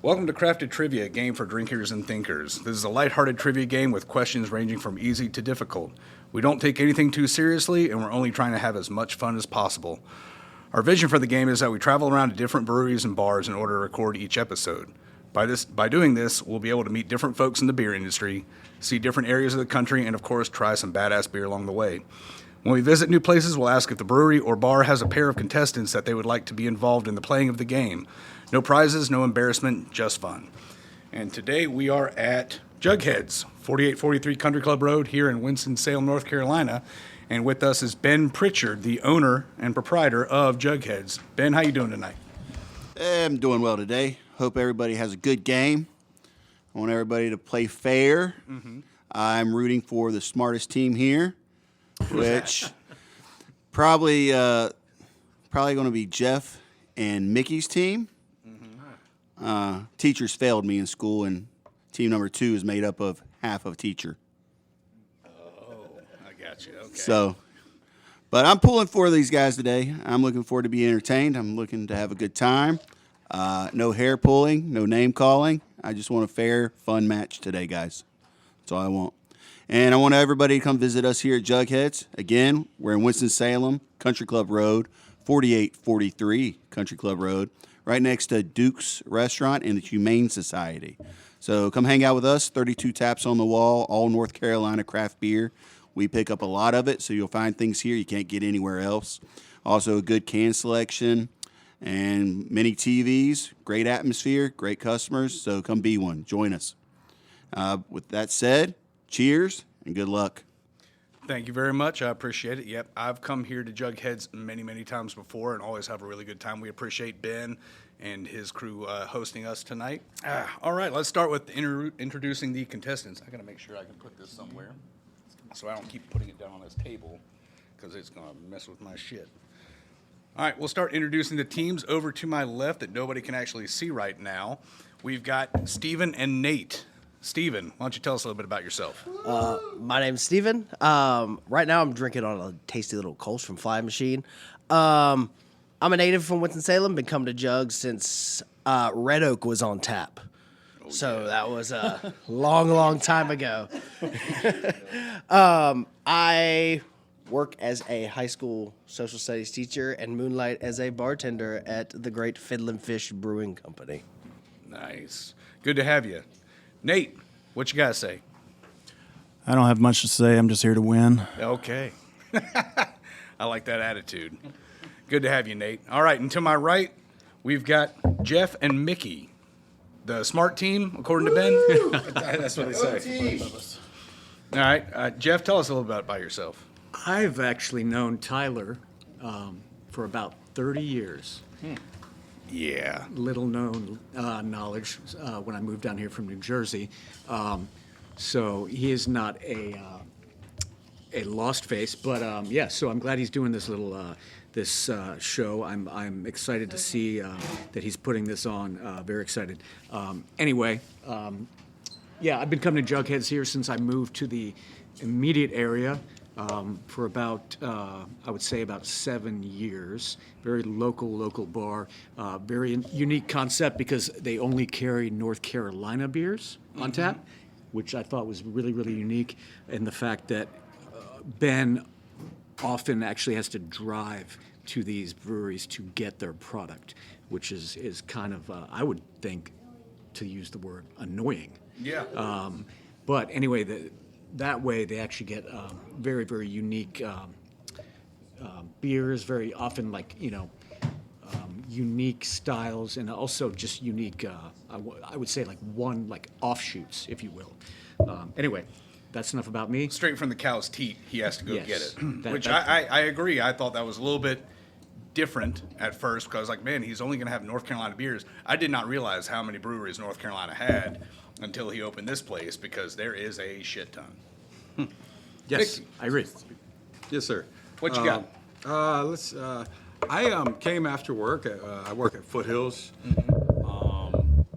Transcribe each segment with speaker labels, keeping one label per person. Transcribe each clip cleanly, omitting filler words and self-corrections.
Speaker 1: Welcome to Crafted Trivia, a game for drinkers and thinkers. This is a lighthearted trivia game with questions ranging from easy to difficult. We don't take anything too seriously, and we're only trying to have as much fun as possible. Our vision for the game is that we travel around to different breweries and bars in order to record each episode. By doing this, we'll be able to meet different folks in the beer industry, see different areas of the country, and of course, try some badass beer along the way. When we visit new places, we'll ask if the brewery or bar has a pair of contestants that they would like to be involved in the playing of the game. No prizes, no embarrassment, just fun. And today we are at Juggheads, 4843 Country Club Road here in Winston-Salem, North Carolina. And with us is Ben Pritchard, the owner and proprietor of Juggheads. Ben, how you doing tonight?
Speaker 2: I'm doing well today. Hope everybody has a good game. I want everybody to play fair. I'm rooting for the smartest team here, which probably going to be Jeff and Mickey's team. Teachers failed me in school, and team number 2 is made up of half of teacher.
Speaker 1: Oh, I got you. Okay.
Speaker 2: So, but I'm pulling for these guys today. I'm looking forward to being entertained. I'm looking to have a good time. No hair pulling, no name calling. I just want a fair, fun match today, guys. That's all I want. And I want everybody to come visit us here at Juggheads. Again, we're in Winston-Salem, Country Club Road, 4843 Country Club Road, right next to Duke's Restaurant and the Humane Society. So come hang out with us, 32 taps on the wall, all North Carolina craft beer. We pick up a lot of it, so you'll find things here you can't get anywhere else. Also a good can selection and many TVs, great atmosphere, great customers, so come be one. Join us. With that said, cheers and good luck.
Speaker 1: Thank you very much. I appreciate it. Yep, I've come here to Jugheads many, many times before and always have a really good time. We appreciate Ben and his crew hosting us tonight. All right, let's start with introducing the contestants. I got to make sure I can put this somewhere so I don't keep putting it down on this table because it's going to mess with my shit. All right, we'll start introducing the teams. Over to my left that nobody can actually see right now, we've got Steven and Nate. Steven, why don't you tell us a little bit about yourself?
Speaker 3: My name's Steven. Right now I'm drinking on a tasty little Kolsch from Fly Machine. I'm a native from Winston-Salem, been coming to Jug since Red Oak was on tap. So that was a long, long time ago. I work as a high school social studies teacher and moonlight as a bartender at the Great Fiddlin' Fish Brewing Company.
Speaker 1: Nice. Good to have you. Nate, what you got to say?
Speaker 4: I don't have much to say. I'm just here to win.
Speaker 1: Okay. I like that attitude. Good to have you, Nate. All right, and to my right, we've got Jeff and Mickey. The smart team, according to Ben.
Speaker 5: That's what they say.
Speaker 1: All right, Jeff, tell us a little bit about yourself.
Speaker 5: I've actually known Tyler for about 30 years.
Speaker 1: Yeah.
Speaker 5: Little known knowledge when I moved down here from New Jersey. So he is not a lost face, but yeah. So I'm glad he's doing this little this show. I'm excited to see that he's putting this on. Very excited. Anyway, yeah, I've been coming to Jugheads here since I moved to the immediate area. For about, I would say about 7 years. Very local bar. Very unique concept because they only carry North Carolina beers on tap, which I thought was really, really unique. And the fact that Ben often actually has to drive to these breweries to get their product, which is kind of, I would think, to use the word, annoying.
Speaker 1: Yeah.
Speaker 5: But anyway, that way they actually get very, very unique beers, very often unique styles, and also just unique, I would say like offshoots, if you will. Anyway, that's enough about me.
Speaker 1: Straight from the cow's teat, he has to go
Speaker 5: Yes.
Speaker 1: get it. Which I agree. I thought that was a little bit different at first because I was like, man, he's only going to have North Carolina beers. I did not realize how many breweries North Carolina had until he opened this place because there is a shit ton.
Speaker 6: Yes,
Speaker 1: Mickey.
Speaker 6: I agree. Yes, sir.
Speaker 1: What you got?
Speaker 6: I came after work. I work at Foothills,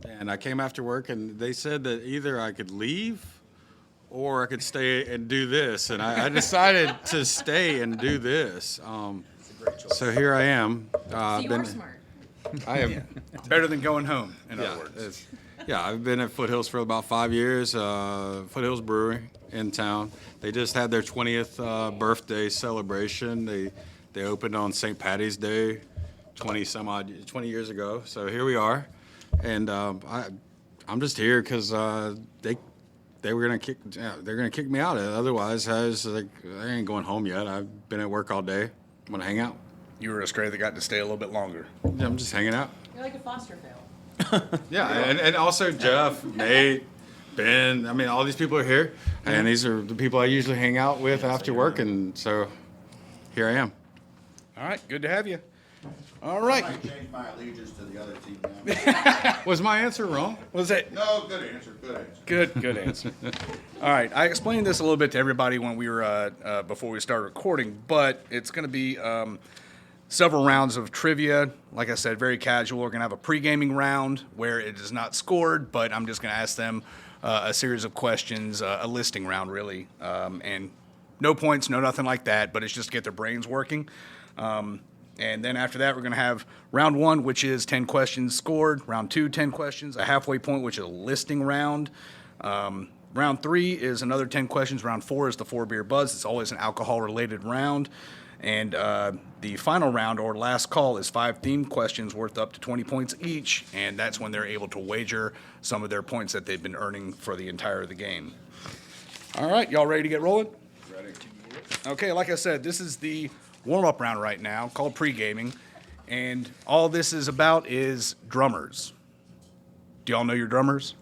Speaker 6: and I came after work, and they said that either I could leave or I could stay and do this, and I decided to stay and do this. So here I am.
Speaker 7: So you are smart.
Speaker 6: I am.
Speaker 1: Better than going home, in
Speaker 6: Yeah,
Speaker 1: other words.
Speaker 6: I've been at Foothills for about 5 years. Foothills Brewery in town. They just had their 20th birthday celebration. They opened on St. Patty's Day 20 years ago. So here we are, and I'm just here because they were gonna kick me out. Otherwise, I ain't going home yet. I've been at work all day. I'm gonna hang out.
Speaker 1: You were a stray that got to stay a little bit longer.
Speaker 6: Yeah, I'm just hanging out.
Speaker 7: You're like a foster fail.
Speaker 6: Yeah, and also Jeff, Nate, Ben. I mean, all these people are here, and these are the people I usually hang out with after work, and so here I am.
Speaker 1: All right, good to have you. All right.
Speaker 2: I might change my allegiance to the other team now.
Speaker 6: Was my answer wrong?
Speaker 1: Was it?
Speaker 2: No, good answer.
Speaker 1: Good answer. All right, I explained this a little bit to everybody when we were before we started recording, but it's going to be several rounds of trivia. Like I said, very casual. We're going to have a pre-gaming round where it is not scored, but I'm just going to ask them a series of questions, a listing round really, and no points, no nothing like that, but it's just to get their brains working. And then after that, we're going to have round 1, which is 10 questions scored. Round 2, 10 questions. A halfway point, which is a listing round. Round 3 is another 10 questions. Round 4 is the 4-beer buzz. It's always an alcohol-related round. And the final round, or last call, is 5 themed questions worth up to 20 points each. And that's when they're able to wager some of their points that they've been earning for the entire of the game. All right, y'all ready to get rolling? Ready. Okay, like I said, this is the warm-up round right now, called pre-gaming, and all this is about is drummers. Do y'all know your drummers?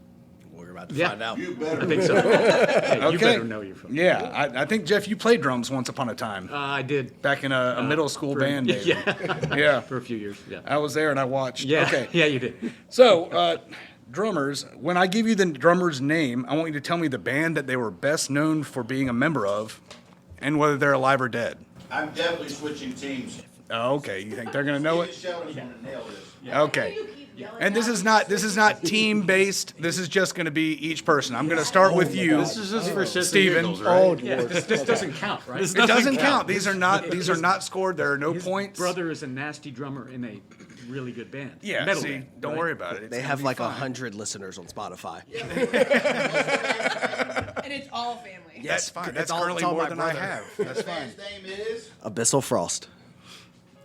Speaker 3: We're about to
Speaker 5: Yeah.
Speaker 3: find out.
Speaker 2: You better.
Speaker 5: I think so. Hey, You
Speaker 1: Okay.
Speaker 5: better know you're from.
Speaker 1: Yeah, I think, Jeff, you played drums once upon a time,
Speaker 5: I did.
Speaker 1: back in a middle school band, maybe.
Speaker 5: Yeah.
Speaker 1: Yeah,
Speaker 5: For a few years. Yeah.
Speaker 1: I was there and I watched.
Speaker 5: Yeah.
Speaker 1: Okay,
Speaker 5: Yeah, you did.
Speaker 1: so drummers, when I give you the drummer's name, I want you to tell me the band that they were best known for being a member of and whether they're alive or dead.
Speaker 2: I'm definitely switching teams.
Speaker 1: Oh, okay, you think they're going to know it?
Speaker 2: Sheldon's going to nail this.
Speaker 1: Okay. And this is not team based. This is just going to be each person. I'm going to start with you.
Speaker 6: This is just for shits and
Speaker 1: Steven.
Speaker 6: giggles, right?
Speaker 5: Yeah, this doesn't count, right?
Speaker 1: It doesn't count. These are not scored. There are no
Speaker 5: His
Speaker 1: points.
Speaker 5: brother is a nasty drummer in a really good band.
Speaker 1: Yeah.
Speaker 5: Metal
Speaker 1: See,
Speaker 5: band,
Speaker 1: don't
Speaker 5: right?
Speaker 1: worry about it. It's
Speaker 3: They
Speaker 1: gonna
Speaker 3: have
Speaker 1: be
Speaker 3: like
Speaker 1: fine.
Speaker 3: 100 listeners on Spotify.
Speaker 7: And it's all family.
Speaker 1: That's fine. That's
Speaker 3: It's all
Speaker 1: currently
Speaker 3: my
Speaker 1: more than I
Speaker 3: brother.
Speaker 1: have. That's fine.
Speaker 2: His name is.
Speaker 3: Abyssal Frost.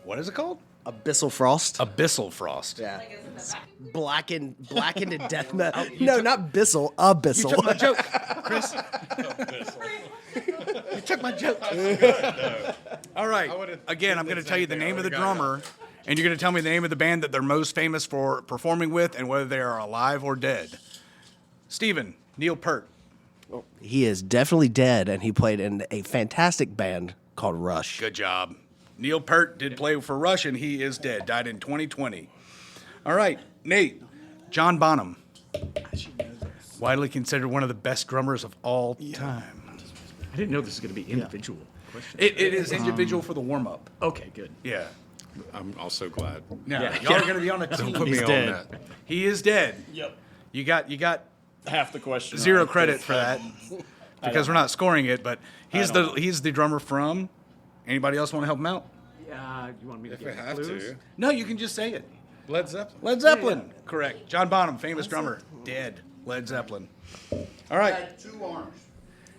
Speaker 1: What is it called?
Speaker 3: Abyssal Frost.
Speaker 1: Abyssal Frost.
Speaker 3: Yeah.
Speaker 7: Like, isn't that vacuum?
Speaker 3: Blackened to death metal. No, not Bissell. Abyssal.
Speaker 1: Took my joke, Chris. You took my joke. All right. Again, I'm going to tell you the name of the drummer, and you're going to tell me the name of the band that they're most famous for performing with, and whether they are alive or dead. Steven, Neil Peart.
Speaker 3: He is definitely dead, and he played in a fantastic band called Rush.
Speaker 1: Good job. Neil Peart did play for Rush, and he is dead. Died in 2020. All right, Nate. John Bonham. Widely considered one of the best drummers of all time.
Speaker 5: I didn't know this was going to be individual questions.
Speaker 1: It is individual for the warm-up.
Speaker 5: Okay, good.
Speaker 1: Yeah.
Speaker 6: I'm also glad.
Speaker 1: Now,
Speaker 5: Yeah.
Speaker 1: y'all are going to be on a team.
Speaker 6: Put me on
Speaker 4: dead.
Speaker 6: that.
Speaker 1: He is dead.
Speaker 4: Yep.
Speaker 1: You got
Speaker 4: Half the question.
Speaker 1: zero
Speaker 4: right,
Speaker 1: credit
Speaker 4: 'cause
Speaker 1: for that because we're not scoring it, but he's the drummer from. Anybody else want to help him out?
Speaker 5: You want me to
Speaker 6: If we
Speaker 5: give
Speaker 6: have
Speaker 5: clues?
Speaker 6: to.
Speaker 1: No, you can just say it.
Speaker 6: Led Zeppelin.
Speaker 1: Led Zeppelin. Correct. John Bonham, famous drummer. Dead. Led Zeppelin. All right,
Speaker 2: Had 2 arms.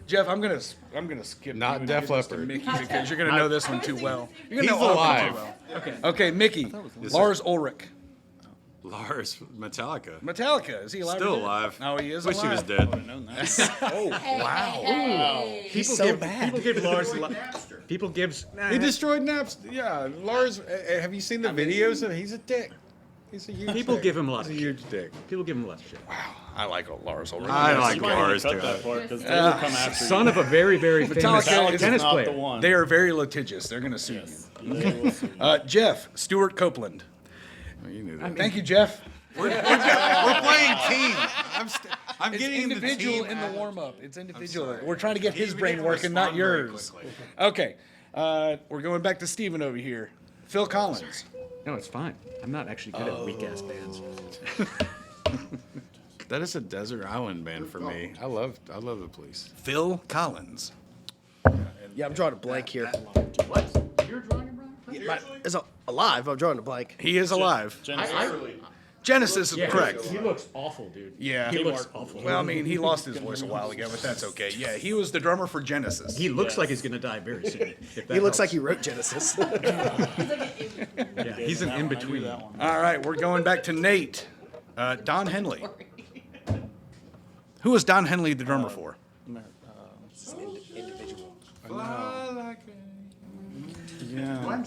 Speaker 1: Jeff, I'm gonna skip.
Speaker 6: Not
Speaker 1: you and
Speaker 6: Def
Speaker 1: give this to
Speaker 6: Leppard.
Speaker 1: Mickey, because you're gonna know this one too well. You're gonna
Speaker 6: He's
Speaker 1: know all of them
Speaker 6: alive.
Speaker 1: too well.
Speaker 5: Okay.
Speaker 1: Okay, Mickey. Lars Ulrich.
Speaker 6: Lars, Metallica.
Speaker 1: Metallica. Is he alive? or
Speaker 6: Still
Speaker 1: dead?
Speaker 6: alive.
Speaker 1: No, he is
Speaker 6: Wish
Speaker 1: alive.
Speaker 6: he was dead.
Speaker 5: People
Speaker 3: so
Speaker 5: give,
Speaker 3: bad.
Speaker 5: People give Lars.
Speaker 2: Napster.
Speaker 5: People gives.
Speaker 6: He destroyed Napster. Yeah, Lars. Have you seen the videos of? He's a dick. He's a huge.
Speaker 5: People
Speaker 6: dick.
Speaker 5: give him a lot
Speaker 6: He's
Speaker 5: of
Speaker 6: a huge dick.
Speaker 5: People give him a lot of shit.
Speaker 1: I like Lars Ulrich.
Speaker 6: I like
Speaker 4: You might
Speaker 6: Lars
Speaker 4: cut
Speaker 6: too.
Speaker 4: that part because they will come after
Speaker 5: Son of a very, very famous
Speaker 1: Metallica is
Speaker 5: tennis
Speaker 4: not
Speaker 5: player.
Speaker 4: the one.
Speaker 1: They are very litigious. They're gonna sue you.
Speaker 4: They will sue you.
Speaker 1: Jeff Stuart Copeland.
Speaker 6: You knew that.
Speaker 1: Thank you, Jeff.
Speaker 6: We're playing team. I'm
Speaker 1: It's
Speaker 6: getting
Speaker 1: individual
Speaker 6: the team
Speaker 1: in the
Speaker 6: out.
Speaker 1: warm up. It's individual.
Speaker 6: sorry.
Speaker 1: We're trying to get his
Speaker 6: He
Speaker 1: brain
Speaker 6: didn't
Speaker 1: working, not
Speaker 6: respond very
Speaker 1: yours.
Speaker 6: quickly.
Speaker 1: Okay, we're going back to Steven over here. Phil Collins.
Speaker 5: No, it's fine. I'm not actually good at weak ass bands.
Speaker 6: That is a desert island band for me. I love the Police.
Speaker 1: Phil Collins.
Speaker 3: Yeah, I'm drawing a blank here.
Speaker 5: What? You're drawing a blank?
Speaker 3: There's a Alive. I'm drawing a blank.
Speaker 1: He is alive. Genesis is correct.
Speaker 5: He looks awful, dude.
Speaker 1: Yeah.
Speaker 5: He looks awful.
Speaker 1: Well, I mean, he lost his voice a while ago, but that's okay. Yeah, he was the drummer for Genesis.
Speaker 5: He looks like he's gonna die very soon.
Speaker 3: He looks like he wrote Genesis.
Speaker 5: Yeah, he's an in between.
Speaker 1: All right, we're going back to Nate. Don Henley. Who was Don Henley the drummer for?
Speaker 4: Yeah.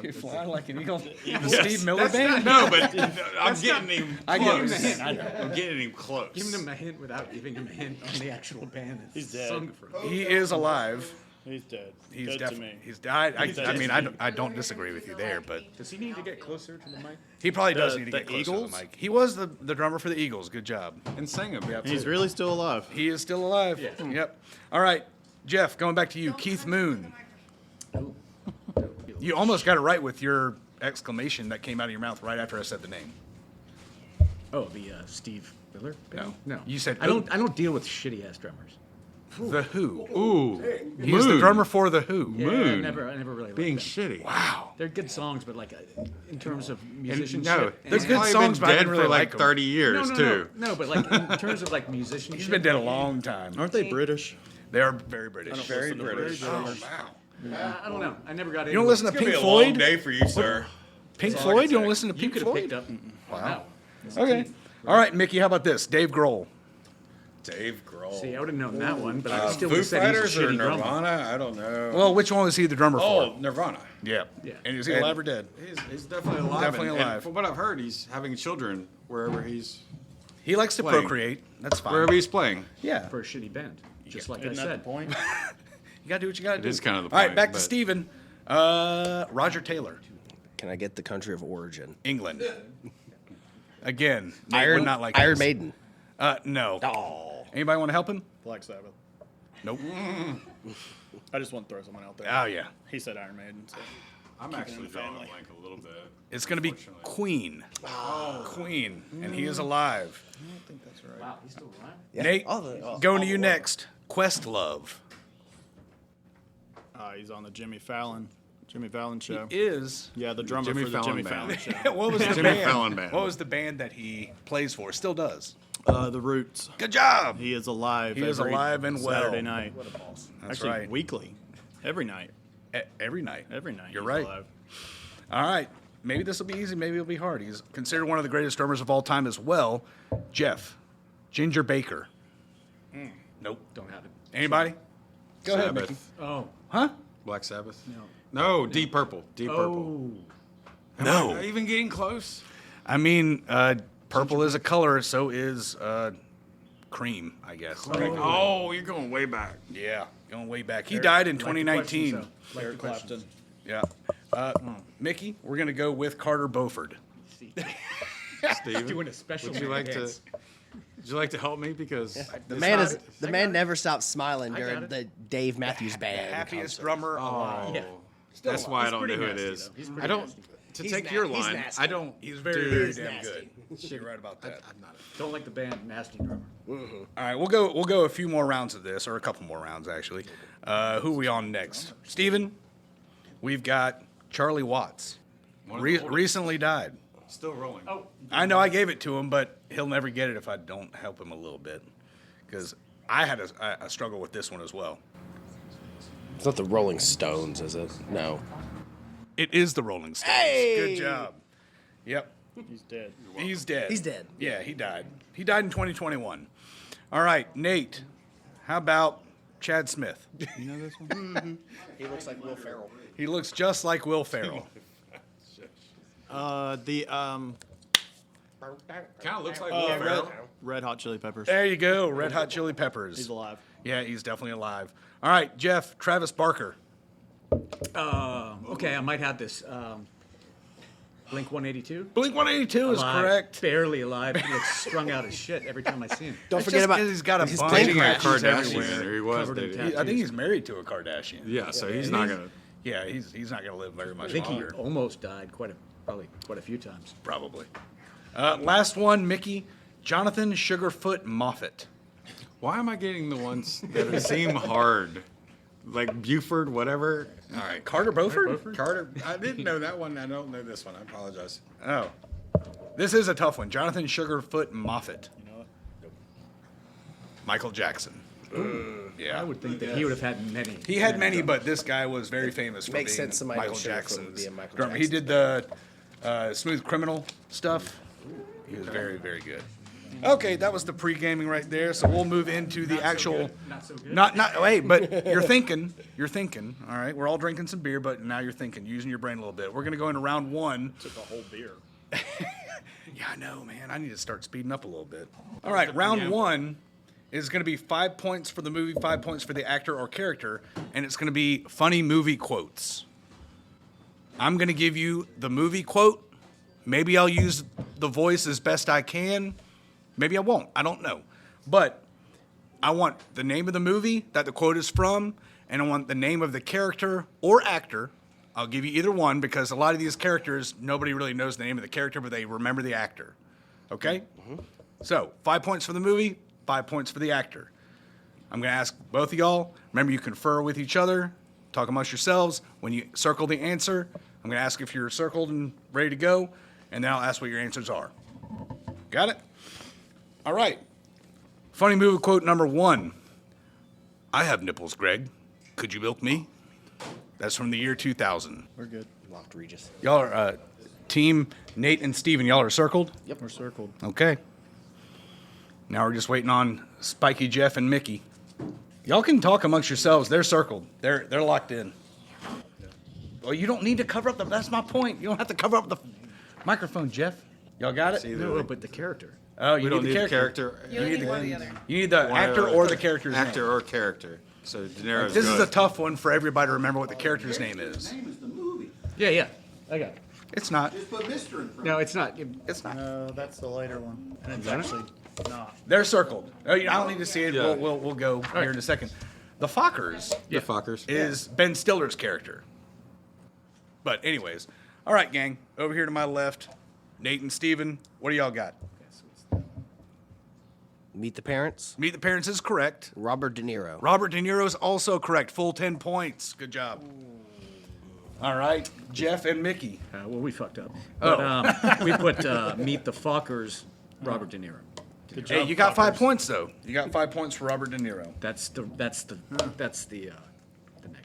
Speaker 1: You fly like an eagle. The Steve Miller Band?
Speaker 6: No, but I'm getting him
Speaker 1: I get
Speaker 6: close.
Speaker 1: it.
Speaker 6: I'm getting him close.
Speaker 5: Giving him a hint without giving him a hint on the actual band.
Speaker 4: He's dead.
Speaker 5: Sung for him.
Speaker 1: He is alive.
Speaker 4: He's dead.
Speaker 1: He's
Speaker 4: dead to
Speaker 1: definitely
Speaker 4: me.
Speaker 1: he's died. I
Speaker 4: dead
Speaker 1: mean,
Speaker 4: to
Speaker 1: I don't disagree with you there, but
Speaker 5: Does he need to get closer to the mic?
Speaker 1: he probably does
Speaker 4: The-
Speaker 1: need to
Speaker 4: the
Speaker 1: get closer to
Speaker 4: Eagles?
Speaker 1: the mic. He was the drummer for the Eagles. Good job.
Speaker 6: And sing him.
Speaker 4: He's really still alive.
Speaker 1: He is still alive.
Speaker 5: Yeah.
Speaker 1: Yep. All right, Jeff. Going back to you, Keith Moon. You almost got it right with your exclamation that came out of your mouth right after I said the name.
Speaker 5: Oh, the Steve Miller band?
Speaker 1: No.
Speaker 5: No.
Speaker 1: You said
Speaker 5: I don't deal with shitty ass drummers.
Speaker 1: The Who.
Speaker 6: Ooh,
Speaker 1: He's the drummer for the Who.
Speaker 5: Yeah, I
Speaker 6: Moon.
Speaker 5: never really liked
Speaker 6: being
Speaker 5: them.
Speaker 6: shitty.
Speaker 1: Wow.
Speaker 5: They're good songs, but like in terms of
Speaker 6: And
Speaker 5: musicianship.
Speaker 6: no,
Speaker 1: They're
Speaker 6: he's
Speaker 1: good
Speaker 6: probably
Speaker 1: songs,
Speaker 6: been
Speaker 1: but I
Speaker 6: dead
Speaker 1: didn't really
Speaker 6: for like
Speaker 1: like 'em.
Speaker 6: 30 years too.
Speaker 5: No, but like in terms of like musicianship.
Speaker 1: He's been dead a long time.
Speaker 4: Aren't they British?
Speaker 1: They are very British.
Speaker 4: Very British.
Speaker 1: Oh, wow.
Speaker 5: I don't know. I never got into
Speaker 1: You don't listen to
Speaker 6: It's gonna
Speaker 1: Pink
Speaker 6: be a long
Speaker 1: Floyd?
Speaker 6: day for you, sir.
Speaker 1: Pink Floyd? You don't listen to
Speaker 5: You
Speaker 1: Pink
Speaker 5: could have
Speaker 1: Floyd?
Speaker 5: picked up.
Speaker 1: Wow. Okay. All right, Mickey, how about this? Dave Grohl.
Speaker 6: Dave Grohl.
Speaker 5: See, I would have known that one, but I still
Speaker 6: Foo
Speaker 5: would have said he's a
Speaker 6: Fighters or
Speaker 5: shitty drummer.
Speaker 6: Nirvana? I don't know.
Speaker 1: Well, which one was he the drummer
Speaker 6: oh,
Speaker 1: for?
Speaker 6: Nirvana.
Speaker 1: Yeah.
Speaker 5: Yeah.
Speaker 1: And is he alive or dead?
Speaker 6: He's definitely alive.
Speaker 1: Definitely
Speaker 6: and
Speaker 1: alive.
Speaker 6: from what I've heard, he's having children wherever he's
Speaker 1: He likes to
Speaker 6: Playing.
Speaker 1: procreate. That's fine.
Speaker 6: wherever he's playing.
Speaker 1: Yeah.
Speaker 5: For a shitty band, just like I
Speaker 4: Isn't that the
Speaker 5: said.
Speaker 4: point?
Speaker 1: You got to do what you got to do.
Speaker 6: is kind of the
Speaker 1: All right,
Speaker 6: point,
Speaker 1: back to
Speaker 6: but-
Speaker 1: Steven. Roger Taylor,
Speaker 3: Can I get the country of origin?
Speaker 1: England. Again, Nate would not like
Speaker 3: Iron
Speaker 1: this.
Speaker 3: Maiden.
Speaker 1: No.
Speaker 3: Oh.
Speaker 1: Anybody want to help him?
Speaker 4: Black Sabbath.
Speaker 1: Nope.
Speaker 4: I just want to throw someone out there.
Speaker 1: Oh, yeah.
Speaker 4: He said Iron Maiden. So.
Speaker 6: I'm actually
Speaker 4: the
Speaker 6: drawing a
Speaker 4: family.
Speaker 6: blank a little bit.
Speaker 1: It's going to be
Speaker 6: Unfortunately.
Speaker 1: Queen. Queen. And he is alive.
Speaker 4: I don't think that's right.
Speaker 5: Wow, he's still alive.
Speaker 1: Nate, going to you next. Questlove
Speaker 4: He's on the Jimmy Fallon show.
Speaker 1: is.
Speaker 4: Yeah, the drummer
Speaker 6: Jimmy
Speaker 4: for the
Speaker 6: Fallon
Speaker 4: Jimmy
Speaker 6: band.
Speaker 4: Fallon show.
Speaker 1: What was the
Speaker 6: Jimmy
Speaker 1: band?
Speaker 6: Fallon band.
Speaker 1: What was the band that he plays for? Still does.
Speaker 4: The Roots.
Speaker 1: Good job.
Speaker 4: He is alive.
Speaker 1: He is
Speaker 4: every
Speaker 1: alive and well.
Speaker 4: Saturday night.
Speaker 1: That's
Speaker 4: Actually,
Speaker 1: right.
Speaker 4: weekly. Every night.
Speaker 1: Every night.
Speaker 4: Every night.
Speaker 1: You're
Speaker 4: he's
Speaker 1: right.
Speaker 4: alive.
Speaker 1: All right. Maybe this will be easy. Maybe it'll be hard. He's considered one of the greatest drummers of all time as well. Jeff. Ginger Baker. Nope.
Speaker 5: Don't have it.
Speaker 1: Anybody? Go ahead,
Speaker 6: Sabbath.
Speaker 1: Mickey.
Speaker 5: Oh.
Speaker 1: Huh?
Speaker 6: Black Sabbath? No, Deep Purple. Deep Purple.
Speaker 5: Oh.
Speaker 1: No.
Speaker 6: Am I even getting close?
Speaker 1: I mean, purple is a color, so is cream, I guess.
Speaker 6: Oh, you're going way back.
Speaker 1: Yeah, going way back. He died in
Speaker 5: Like the questions,
Speaker 1: 2019.
Speaker 5: though. Like the questions.
Speaker 1: Yeah. Mickey, we're going to go with Carter Beauford.
Speaker 6: Steve,
Speaker 5: Doing a special
Speaker 6: would you like to?
Speaker 5: dance.
Speaker 6: Would you like to help me because
Speaker 3: The
Speaker 6: it's
Speaker 3: man
Speaker 6: not-
Speaker 3: is the man never stops smiling
Speaker 5: I got
Speaker 3: during
Speaker 5: it.
Speaker 3: the Dave Matthews Band.
Speaker 1: Happiest
Speaker 3: concert.
Speaker 1: drummer alive.
Speaker 5: Yeah.
Speaker 6: That's why I
Speaker 5: He's
Speaker 6: don't know
Speaker 5: pretty
Speaker 6: who it
Speaker 5: nasty,
Speaker 6: is.
Speaker 5: though. He's pretty
Speaker 6: I don't.
Speaker 5: nasty.
Speaker 6: To
Speaker 3: He's
Speaker 6: take your
Speaker 3: na- he's
Speaker 6: line,
Speaker 3: nasty.
Speaker 6: I don't.
Speaker 1: He's very,
Speaker 6: do-
Speaker 1: very
Speaker 3: He's
Speaker 1: damn
Speaker 3: nasty.
Speaker 1: good. You're right about that.
Speaker 5: Don't like the band Nasty Drummer.
Speaker 1: All right, we'll go a few more rounds of this, or a couple more rounds actually. Who are we on next? Steven, we've got Charlie Watts.
Speaker 6: One of the oldest.
Speaker 1: Recently died.
Speaker 6: Still rolling.
Speaker 5: Oh.
Speaker 1: I know I gave it to him, but he'll never get it if I don't help him a little bit. Because I had a struggle with this one as well.
Speaker 3: It's not the Rolling Stones, is it? No.
Speaker 1: It is the Rolling Stones.
Speaker 3: Hey!
Speaker 1: Good job. Yep.
Speaker 4: He's dead.
Speaker 1: He's dead.
Speaker 3: He's dead.
Speaker 1: Yeah, he died. He died in 2021. All right, Nate, how about Chad Smith?
Speaker 4: You know this one?
Speaker 3: He looks like Will Ferrell.
Speaker 1: He looks just like Will Ferrell.
Speaker 6: Kind of looks like
Speaker 4: Red,
Speaker 6: Will Ferrell.
Speaker 4: Red Hot Chili Peppers.
Speaker 1: There you go, Red Hot Chili Peppers.
Speaker 4: He's alive.
Speaker 1: Yeah, he's definitely alive. All right, Jeff, Travis Barker.
Speaker 5: Okay, I might have this. Blink 182.
Speaker 1: Blink 182 is
Speaker 5: Alive,
Speaker 1: correct.
Speaker 5: Barely alive. He looks strung out as shit every time I see him.
Speaker 3: Don't
Speaker 1: It's
Speaker 3: forget
Speaker 1: just
Speaker 3: about
Speaker 1: 'cause he's got a
Speaker 3: his
Speaker 1: bunch
Speaker 3: plane
Speaker 1: of
Speaker 3: crash.
Speaker 1: tattoos
Speaker 6: Kardashian,
Speaker 1: everywhere.
Speaker 6: or he was
Speaker 5: Covered in
Speaker 6: dating.
Speaker 5: tattoos.
Speaker 1: I think he's married to a Kardashian.
Speaker 6: Yeah, so he's not gonna.
Speaker 1: Yeah, he's not going to live very much
Speaker 5: I think he
Speaker 1: longer.
Speaker 5: almost died probably quite a few times.
Speaker 1: Probably. Last one, Mickey. Jonathan Sugarfoot Moffat.
Speaker 6: Why am I getting the ones that seem hard? like Buford, whatever.
Speaker 1: All right, Carter Beauford?
Speaker 6: Carter. I didn't know that one. I don't know this one. I apologize.
Speaker 1: Oh. This is a tough one. Jonathan Sugarfoot Moffat. Michael Jackson. Yeah.
Speaker 5: I would think that he would have had many.
Speaker 1: He had many, but this guy was very famous for
Speaker 3: Makes
Speaker 1: being
Speaker 3: sense to Michael
Speaker 1: Michael
Speaker 3: Sugarfoot
Speaker 1: Jackson's
Speaker 3: would be a Michael
Speaker 1: drummer. He
Speaker 3: Jackson
Speaker 1: did the Smooth Criminal stuff. He was very, very good. Okay, that was the pre-gaming right there. So we'll move into the actual.
Speaker 5: Not so good.
Speaker 1: Not. Wait, but you're thinking. You're thinking. All right, we're all drinking some beer, but now you're thinking, using your brain a little bit. We're gonna go into round one.
Speaker 4: Took a whole beer.
Speaker 1: Yeah, I know, man. I need to start speeding up a little bit. All right, round one is going to be 5 points for the movie, 5 points for the actor or character, and it's going to be funny movie quotes. I'm going to give you the movie quote. Maybe I'll use the voice as best I can. Maybe I won't. I don't know. But I want the name of the movie that the quote is from, and I want the name of the character or actor. I'll give you either one because a lot of these characters, nobody really knows the name of the character, but they remember the actor. Okay? So, 5 points for the movie, 5 points for the actor. I'm going to ask both of y'all. Remember, you confer with each other, talk amongst yourselves. When you circle the answer, I'm going to ask if you're circled and ready to go, and then I'll ask what your answers are. Got it? All right. Funny movie quote number one. I have nipples, Greg. Could you milk me? That's from the year 2000.
Speaker 4: We're good.
Speaker 3: Locked Regis.
Speaker 1: Y'all are team Nate and Steven. Y'all are circled?
Speaker 4: Yep, we're circled.
Speaker 1: Okay. Now we're just waiting on Spiky Jeff and Mickey. Y'all can talk amongst yourselves. They're circled. They're locked in. Well, you don't need to cover up the. That's my point. You don't have to cover up the microphone, Jeff. Y'all got it?
Speaker 5: No, but the character.
Speaker 1: Oh, you
Speaker 6: We don't
Speaker 1: need
Speaker 6: need
Speaker 1: the
Speaker 6: the
Speaker 1: character.
Speaker 6: character.
Speaker 7: You only need one or the other.
Speaker 1: You need the actor or the character's
Speaker 6: Actor
Speaker 1: name.
Speaker 6: or character. So De Niro's
Speaker 1: This is
Speaker 6: good.
Speaker 1: a tough one for everybody to remember what the character's name is.
Speaker 2: Name is the movie.
Speaker 5: Yeah. I got it.
Speaker 1: It's not.
Speaker 2: Just put Mr. in front.
Speaker 5: No, it's not.
Speaker 1: It's not.
Speaker 4: No, that's the later one. And it's actually not.
Speaker 1: They're circled. Oh, I don't need to see it.
Speaker 6: Yeah.
Speaker 1: We'll go here in a second. The Fockers
Speaker 6: The Fockers.
Speaker 1: is Ben Stiller's character. But anyways, all right, gang. Over here to my left, Nate and Steven. What do y'all got?
Speaker 3: Meet the Parents.
Speaker 1: Meet the Parents is correct.
Speaker 3: Robert De Niro.
Speaker 1: Robert De Niro is also correct. Full 10 points. Good job. All right, Jeff and Mickey.
Speaker 5: Well, we fucked up. But, we put Meet the Fockers, Robert De Niro.
Speaker 4: Good
Speaker 1: Hey,
Speaker 4: job,
Speaker 1: you got 5
Speaker 4: fuckers.
Speaker 1: points though. You got 5 points for Robert De Niro.
Speaker 5: That's the next.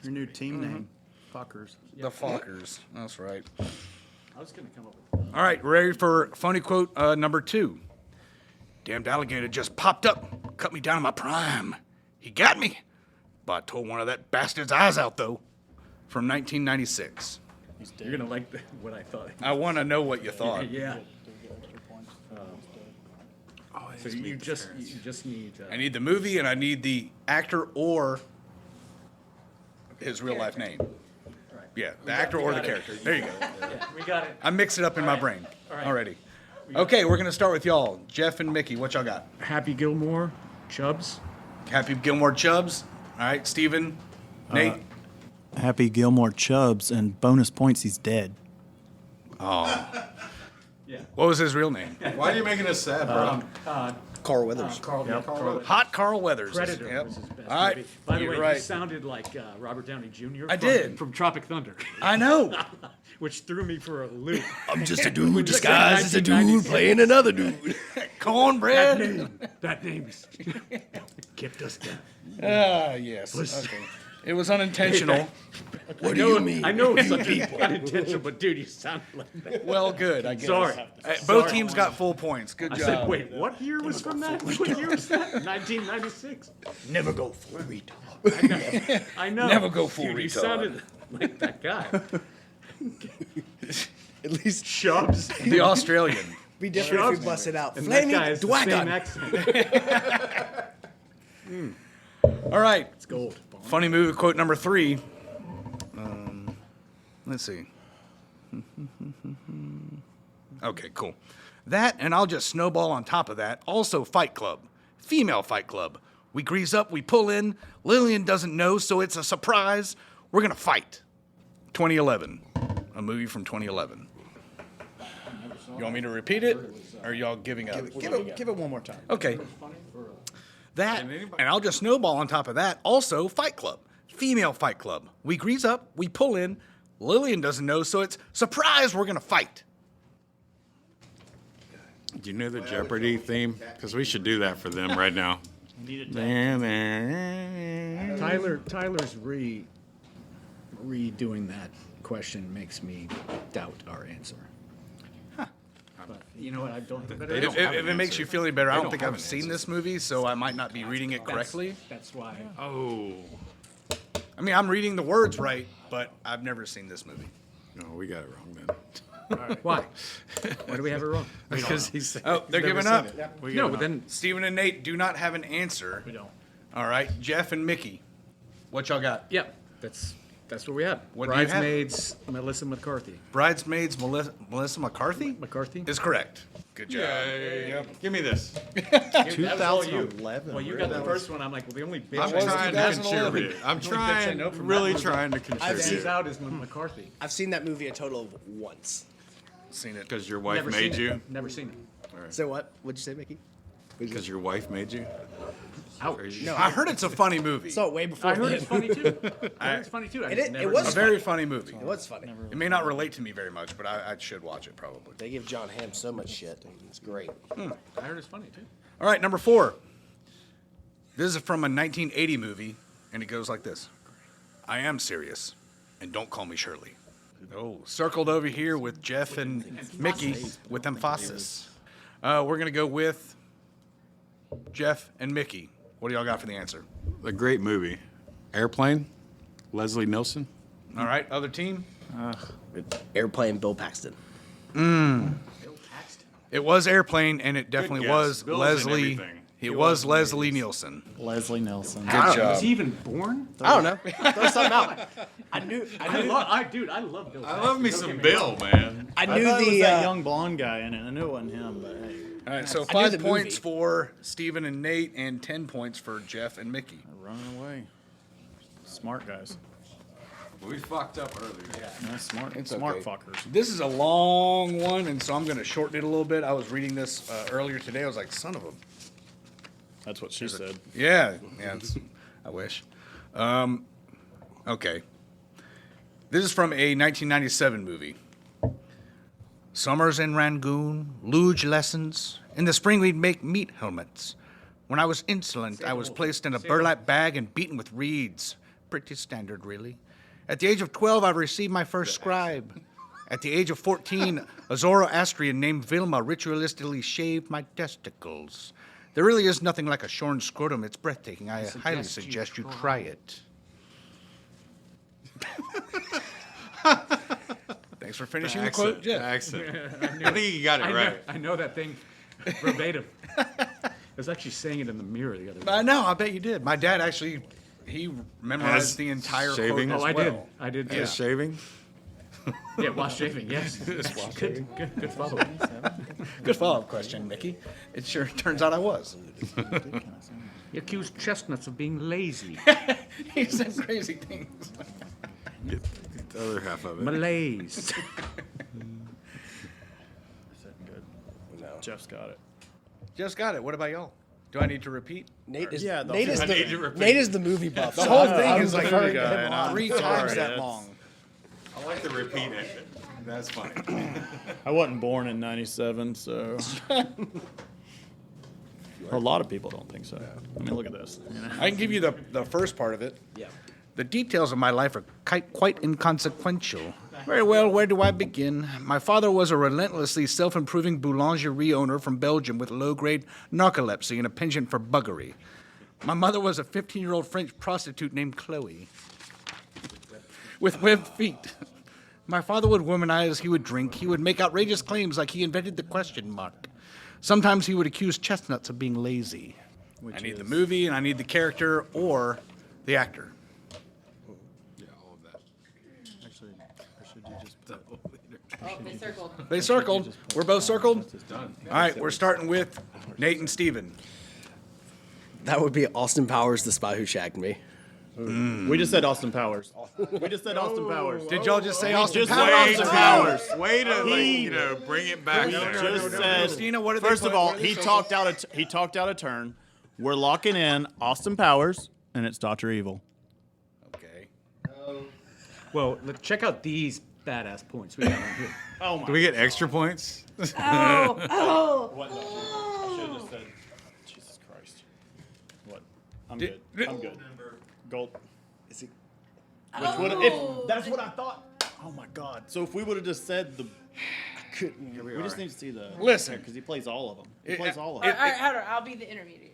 Speaker 4: Your new team name. Fuckers.
Speaker 1: The Fockers. That's right.
Speaker 5: I was gonna come up with.
Speaker 1: All right, ready for funny quote number 2. Damned alligator just popped up, cut me down in my prime. He got me, but I tore one of that bastard's eyes out though. From 1996.
Speaker 5: You're gonna like what I thought.
Speaker 1: I want to know what you thought.
Speaker 5: Yeah.
Speaker 4: Extra points.
Speaker 5: So you just need.
Speaker 1: I need the movie and I need the actor or his real life name. Yeah, the actor or the character. There you go.
Speaker 5: We got it.
Speaker 1: I mix it up in my brain already. Okay, we're gonna start with y'all. Jeff and Mickey, what y'all got?
Speaker 5: Happy Gilmore, Chubbs.
Speaker 1: Happy Gilmore Chubbs. All right, Steven, Nate.
Speaker 4: Happy Gilmore Chubbs, and bonus points, he's dead.
Speaker 1: What was his real name?
Speaker 6: Why are you making us sad, bro?
Speaker 3: Carl Weathers.
Speaker 5: Carl.
Speaker 1: Hot Carl Weathers.
Speaker 5: Predator
Speaker 1: Yep.
Speaker 5: was his best
Speaker 1: All right,
Speaker 5: movie. By the
Speaker 1: you're
Speaker 5: way,
Speaker 1: right.
Speaker 5: he sounded like Robert Downey Jr.
Speaker 1: I did.
Speaker 5: from Tropic Thunder,
Speaker 1: I know.
Speaker 5: which threw me for a loop.
Speaker 3: I'm just a dude disguised as a dude
Speaker 5: 1996.
Speaker 3: playing another dude.
Speaker 1: Cornbread.
Speaker 5: That name is kept us down.
Speaker 1: Ah, yes. Okay. It was unintentional.
Speaker 3: What do you mean?
Speaker 5: I know it's unintentional, but dude, you sounded like that.
Speaker 1: Well, good. I guess.
Speaker 5: Sorry.
Speaker 1: Both teams got full points. Good
Speaker 5: I
Speaker 1: job.
Speaker 5: said, wait, what year was from that? What year was that? 1996.
Speaker 3: Never go full retard.
Speaker 5: I know.
Speaker 1: Never go full
Speaker 5: Dude, you
Speaker 1: retard.
Speaker 5: sounded like that guy.
Speaker 3: At least
Speaker 5: Chubbs.
Speaker 1: The Australian.
Speaker 3: be different if we busted out.
Speaker 5: And that
Speaker 3: Flaming
Speaker 5: guy has the same
Speaker 3: Dwagon.
Speaker 5: accent.
Speaker 1: All right.
Speaker 5: It's gold.
Speaker 1: Funny movie quote number 3. Let's see. Okay, cool. That, and I'll just snowball on top of that. Also, Fight Club. Female Fight Club. We grease up, we pull in. Lillian doesn't know, so it's a surprise. We're going to fight. 2011. A movie from 2011. You want me to repeat it? Or are y'all giving up?
Speaker 4: Give it one more time.
Speaker 1: Okay. That, and I'll just snowball on top of that. Also, Fight Club. Female Fight Club. We grease up, we pull in. Lillian doesn't know, so it's surprise, we're going to fight.
Speaker 6: Do you know the Jeopardy theme? Because we should do that for them right now.
Speaker 5: Tyler's redoing that question makes me doubt our answer. But you know what? I don't think
Speaker 6: They don't have
Speaker 1: If
Speaker 6: an
Speaker 1: it makes
Speaker 6: answer.
Speaker 1: you feel any better, I
Speaker 6: They
Speaker 1: don't think
Speaker 6: have
Speaker 1: I've
Speaker 6: an
Speaker 1: seen
Speaker 6: answer.
Speaker 1: this movie, so I might not be reading it correctly.
Speaker 5: That's why.
Speaker 6: Oh.
Speaker 1: I mean, I'm reading the words right, but I've never seen this movie.
Speaker 6: No, we got it wrong then.
Speaker 5: Why? Why do we have it wrong?
Speaker 6: Because he said
Speaker 1: Oh, they're
Speaker 6: he's never
Speaker 1: giving up.
Speaker 6: seen it.
Speaker 5: No, but then
Speaker 1: Stephen and Nate do not have an answer.
Speaker 4: We don't.
Speaker 1: All right, Jeff and Mickey, what y'all got?
Speaker 5: yeah, that's what we have.
Speaker 1: What do you have?
Speaker 5: Bridesmaids, Melissa McCarthy.
Speaker 1: Bridesmaids, Melissa McCarthy
Speaker 5: McCarthy.
Speaker 1: is correct. Good job.
Speaker 6: Yay. Give me this.
Speaker 4: 2011.
Speaker 5: Well, you got the first one. I'm like, well, the only bitch
Speaker 6: I'm
Speaker 5: I know
Speaker 6: trying to
Speaker 1: 2011.
Speaker 6: contribute. I'm
Speaker 5: bitch I
Speaker 6: trying,
Speaker 5: know from
Speaker 6: really
Speaker 5: that
Speaker 6: trying to
Speaker 5: I've
Speaker 6: contribute.
Speaker 5: seen out is McCarthy.
Speaker 3: I've seen that movie a total of once.
Speaker 1: Seen it.
Speaker 6: Because your wife
Speaker 5: Never
Speaker 6: made
Speaker 5: seen
Speaker 6: you?
Speaker 5: it. Never seen it.
Speaker 3: So what? What'd you say, Mickey?
Speaker 6: Because your wife made you?
Speaker 5: Ouch.
Speaker 3: No,
Speaker 1: I heard it's a funny movie.
Speaker 3: saw it way before.
Speaker 5: I heard
Speaker 3: then.
Speaker 5: it's funny too. I heard it's funny too. I
Speaker 3: It
Speaker 5: just
Speaker 3: is-
Speaker 5: never
Speaker 3: it was
Speaker 1: a
Speaker 5: seen
Speaker 1: very funny movie.
Speaker 3: It was funny.
Speaker 1: It may not relate to me very much, but I should watch it probably.
Speaker 3: They give John Hamm so much shit. It's great.
Speaker 5: I heard it's funny too.
Speaker 1: All right, number 4. This is from a 1980 movie, and it goes like this. I am serious, and don't call me Shirley. Oh, circled over here with Jeff and Mickey with emphasis. We're going to go with Jeff and Mickey. What do y'all got for the answer?
Speaker 6: A great movie. Airplane, Leslie Nielsen.
Speaker 1: All right, other team?
Speaker 3: Airplane, Bill Paxton.
Speaker 1: It was Airplane, and it definitely
Speaker 6: guess.
Speaker 1: was
Speaker 6: Bill's in
Speaker 1: Leslie.
Speaker 6: everything.
Speaker 1: It was Leslie Nielsen.
Speaker 4: Leslie Nelson.
Speaker 5: Was he even born?
Speaker 3: I don't know. Throw something out. I knew.
Speaker 5: I love Bill.
Speaker 6: I love me some Bill, man.
Speaker 3: I
Speaker 4: I
Speaker 3: knew
Speaker 4: thought it was
Speaker 3: the.
Speaker 4: that young blonde guy in it. I knew it wasn't him, but hey,
Speaker 1: All right, so
Speaker 3: I knew
Speaker 1: 5
Speaker 3: the
Speaker 1: points
Speaker 3: movie.
Speaker 1: for Stephen and Nate, and 10 points for Jeff and Mickey.
Speaker 4: running away. Smart guys.
Speaker 6: We fucked up earlier.
Speaker 4: Yeah, smart.
Speaker 1: It's
Speaker 4: smart
Speaker 1: okay.
Speaker 4: fuckers.
Speaker 1: This is a long one, and so I'm going to shorten it a little bit. I was reading this earlier today. I was like, son of a...
Speaker 4: That's what she said.
Speaker 1: Yeah, I wish. Okay. This is from a 1997 movie. Summers in Rangoon, luge lessons. In the spring, we'd make meat helmets. When I was insolent, I was placed in a burlap bag and beaten with reeds. Pretty standard, really. At the age of 12, I received my first scribe. At the age of 14, a Zoroastrian named Vilma ritualistically shaved my testicles. There really is nothing like a shorn scrotum. It's breathtaking. I highly suggest you try it. Thanks for finishing the quote, Jeff.
Speaker 6: Accent. I think you got it right.
Speaker 5: I know that thing verbatim. I was actually saying it in the mirror the other day.
Speaker 1: I know. I bet you did. My dad actually, he memorized
Speaker 6: As
Speaker 1: the entire
Speaker 6: shaving?
Speaker 1: quote as
Speaker 5: Oh, I
Speaker 1: well.
Speaker 5: did. I did.
Speaker 1: Yeah.
Speaker 5: Yeah,
Speaker 6: Shaving?
Speaker 5: yeah while shaving. Yes. Good follow.
Speaker 1: Good follow-up question, Mickey. It sure turns out I was.
Speaker 5: You accused chestnuts of being lazy.
Speaker 1: He said crazy things.
Speaker 6: Get the other half of it.
Speaker 5: Malaise.
Speaker 4: Jeff's got it.
Speaker 1: Just got it. What about y'all? Do I need to repeat?
Speaker 3: Nate is.
Speaker 4: Yeah,
Speaker 3: Nate is
Speaker 6: I need to
Speaker 3: the.
Speaker 6: repeat.
Speaker 3: Nate is the movie buff.
Speaker 1: The
Speaker 3: so
Speaker 1: whole
Speaker 3: I'm-
Speaker 1: thing
Speaker 3: I'm
Speaker 1: is like
Speaker 3: deferring to him on
Speaker 1: 3
Speaker 3: it.
Speaker 1: times
Speaker 4: Sorry,
Speaker 1: that
Speaker 4: that's-
Speaker 1: long.
Speaker 6: I like to repeat it. That's funny.
Speaker 4: I wasn't born in '97, so a lot of people don't think so. I mean, look at this. You know?
Speaker 1: I can give you the first part of it.
Speaker 3: Yeah.
Speaker 1: The details of my life are quite inconsequential. Very well, where do I begin? My father was a relentlessly self-improving boulangerie owner from Belgium with low-grade narcolepsy and a penchant for buggery. My mother was a 15-year-old French prostitute named Chloe with webbed feet. My father would womanize, he would drink, he would make outrageous claims like he invented the question mark. Sometimes he would accuse chestnuts of being lazy. I need the movie, and I need the character or the actor.
Speaker 6: Yeah, all of that.
Speaker 4: Actually, or should you just
Speaker 7: Oh, they circled.
Speaker 1: They circled. We're both circled?
Speaker 6: Done.
Speaker 1: All right, we're starting with Nate and Steven.
Speaker 3: That would be Austin Powers, the spy who shagged me.
Speaker 4: We just said Austin Powers. We just said Austin Powers.
Speaker 1: Did y'all just say Austin
Speaker 4: just
Speaker 1: Powers?
Speaker 4: Austin Powers.
Speaker 6: Way to, bring it back
Speaker 4: He
Speaker 6: there.
Speaker 4: just said.
Speaker 1: Christina, what did they
Speaker 4: First
Speaker 1: put?
Speaker 4: of all,
Speaker 1: What did they
Speaker 4: he
Speaker 1: circle?
Speaker 4: talked out a turn. We're locking in Austin Powers, and it's Dr. Evil.
Speaker 1: Okay.
Speaker 5: Well, check out these badass points we got on here.
Speaker 8: Oh my.
Speaker 6: Do we get extra points?
Speaker 8: What? I should have just said. Jesus Christ. What? I'm good. I'm good. Gold.
Speaker 3: Is it?
Speaker 8: Which would if that's what I thought. Oh my God. So if we would have just said the. I couldn't. We just need to see the.
Speaker 1: Listen.
Speaker 8: Because he plays all of them. He
Speaker 1: It-
Speaker 8: plays all of
Speaker 1: it-
Speaker 8: them.
Speaker 7: All right, hold on. I'll be the intermediary.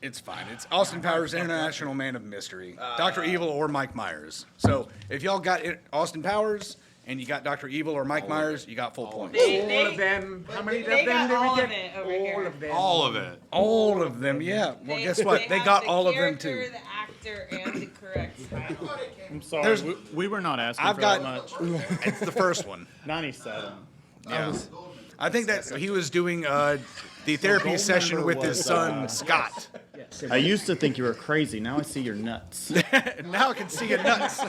Speaker 1: It's fine. It's Austin Powers, International Man of Mystery, Dr. Evil or Mike Myers. So if y'all got Austin Powers and you got Dr. Evil or Mike Myers, you got full points.
Speaker 5: All of them. How many of
Speaker 7: They
Speaker 5: them
Speaker 7: got
Speaker 5: did we
Speaker 7: all
Speaker 5: get?
Speaker 7: of it over
Speaker 5: All
Speaker 7: here.
Speaker 5: of them.
Speaker 6: All of it.
Speaker 1: All of them, yeah. Well, guess what? They
Speaker 7: have
Speaker 1: got
Speaker 7: the
Speaker 1: all of them
Speaker 7: character,
Speaker 1: too.
Speaker 7: The actor, and the correct title.
Speaker 8: I'm sorry.
Speaker 1: there's-
Speaker 8: We were not asking
Speaker 1: I've
Speaker 8: for
Speaker 1: got-
Speaker 8: that much.
Speaker 1: It's the first one.
Speaker 8: 97.
Speaker 1: Yeah. I think that he was doing the therapy
Speaker 8: gold
Speaker 1: session
Speaker 8: member
Speaker 1: with his
Speaker 8: was,
Speaker 1: son Scott.
Speaker 8: I used to think you were crazy. Now I see your nuts.
Speaker 1: Now I can see your nuts.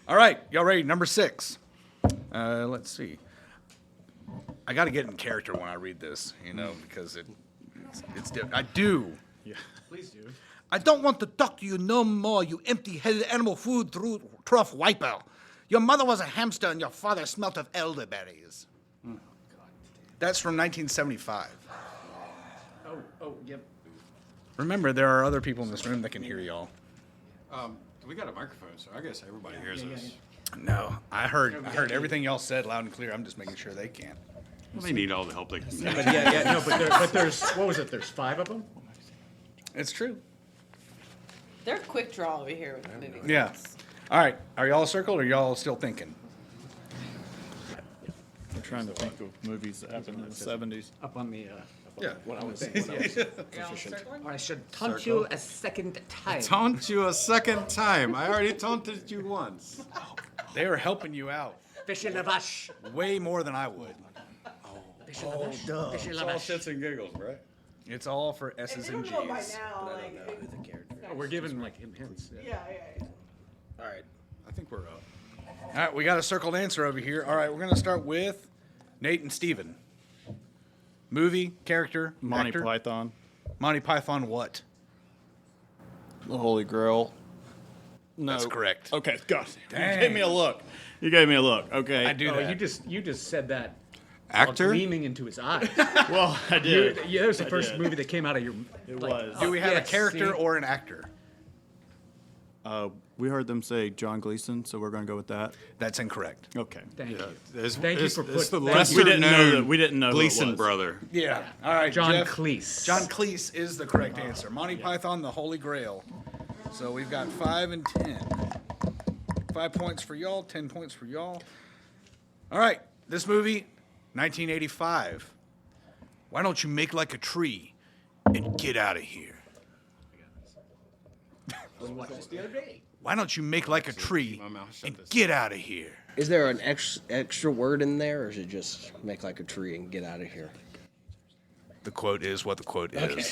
Speaker 1: All right, y'all ready? Number 6. Let's see. I got to get in character when I read this, because it's different. I do.
Speaker 8: Yeah. Please do.
Speaker 1: I don't want to talk to you no more, you empty-headed animal food trough wiper. Your mother was a hamster and your father smelt of elderberries. That's from 1975.
Speaker 5: Yep.
Speaker 1: Remember, there are other people in this room that can hear y'all.
Speaker 6: We got a microphone, so I guess everybody hears us.
Speaker 1: No, I heard everything y'all said loud and clear. I'm just making sure they can't.
Speaker 6: Well, they need all the help they can get.
Speaker 5: But no, but there's what was it? There's 5 of them.
Speaker 1: It's true.
Speaker 7: They're quick draw over here with the movie.
Speaker 1: Yeah. All right. Are y'all circled or y'all still thinking?
Speaker 8: I'm trying to think of movies that happened in the 70s.
Speaker 5: Up on the.
Speaker 6: Yeah.
Speaker 5: What I was saying.
Speaker 7: You're all circling?
Speaker 5: I should taunt you a second time.
Speaker 6: Taunt you a second time. I already taunted you once.
Speaker 1: They are helping you out
Speaker 5: Fish in the bush.
Speaker 1: way more than I would.
Speaker 5: Fish in the bush. Fish in the
Speaker 6: It's all
Speaker 5: bush.
Speaker 6: shits and giggles, right?
Speaker 1: It's all for S's and G's.
Speaker 7: now,
Speaker 5: Oh, we're giving like hints.
Speaker 7: yeah.
Speaker 1: All right.
Speaker 6: I think we're up.
Speaker 1: All right, we got a circled answer over here. All right, we're going to start with Nate and Steven. Movie, character,
Speaker 8: Monty
Speaker 1: actor.
Speaker 8: Python.
Speaker 1: Monty Python what?
Speaker 8: The Holy Grail. No.
Speaker 1: That's correct.
Speaker 8: Okay, God.
Speaker 1: Dang.
Speaker 8: You gave me a look. You gave me a look. Okay.
Speaker 1: I do
Speaker 5: Oh,
Speaker 1: that.
Speaker 5: you just said that.
Speaker 6: Actor?
Speaker 5: Gleaming into his eyes.
Speaker 8: Well, I did.
Speaker 5: Yeah, that was the
Speaker 8: I
Speaker 5: first
Speaker 8: did.
Speaker 5: movie that came out of your.
Speaker 8: It
Speaker 5: like,
Speaker 8: was.
Speaker 1: Do we have
Speaker 5: yes,
Speaker 1: a character
Speaker 5: see?
Speaker 1: or an actor?
Speaker 8: We heard them say John Gleason, so we're going to go with that.
Speaker 1: That's incorrect.
Speaker 8: Okay.
Speaker 5: Thank you.
Speaker 6: It's,
Speaker 5: Thank you
Speaker 6: it's,
Speaker 5: for
Speaker 6: it's the
Speaker 5: putting-
Speaker 6: lesser
Speaker 8: We didn't know
Speaker 6: known
Speaker 8: that- we didn't know who it
Speaker 6: Gleason
Speaker 8: was.
Speaker 6: brother.
Speaker 1: Yeah. All right,
Speaker 5: John
Speaker 1: Jeff.
Speaker 5: Cleese.
Speaker 1: John Cleese is the correct answer. Monty Python, the Holy Grail. So we've got 5 and 10. 5 points for y'all, 10 points for y'all. All right, this movie, 1985. Why don't you make like a tree and get out of here? Why don't you make like a tree
Speaker 6: my mouth shut
Speaker 1: and
Speaker 6: this
Speaker 1: get out of here?
Speaker 3: Is there an extra word in there, or is it just make like a tree and get out of here?
Speaker 1: The quote is what the quote is.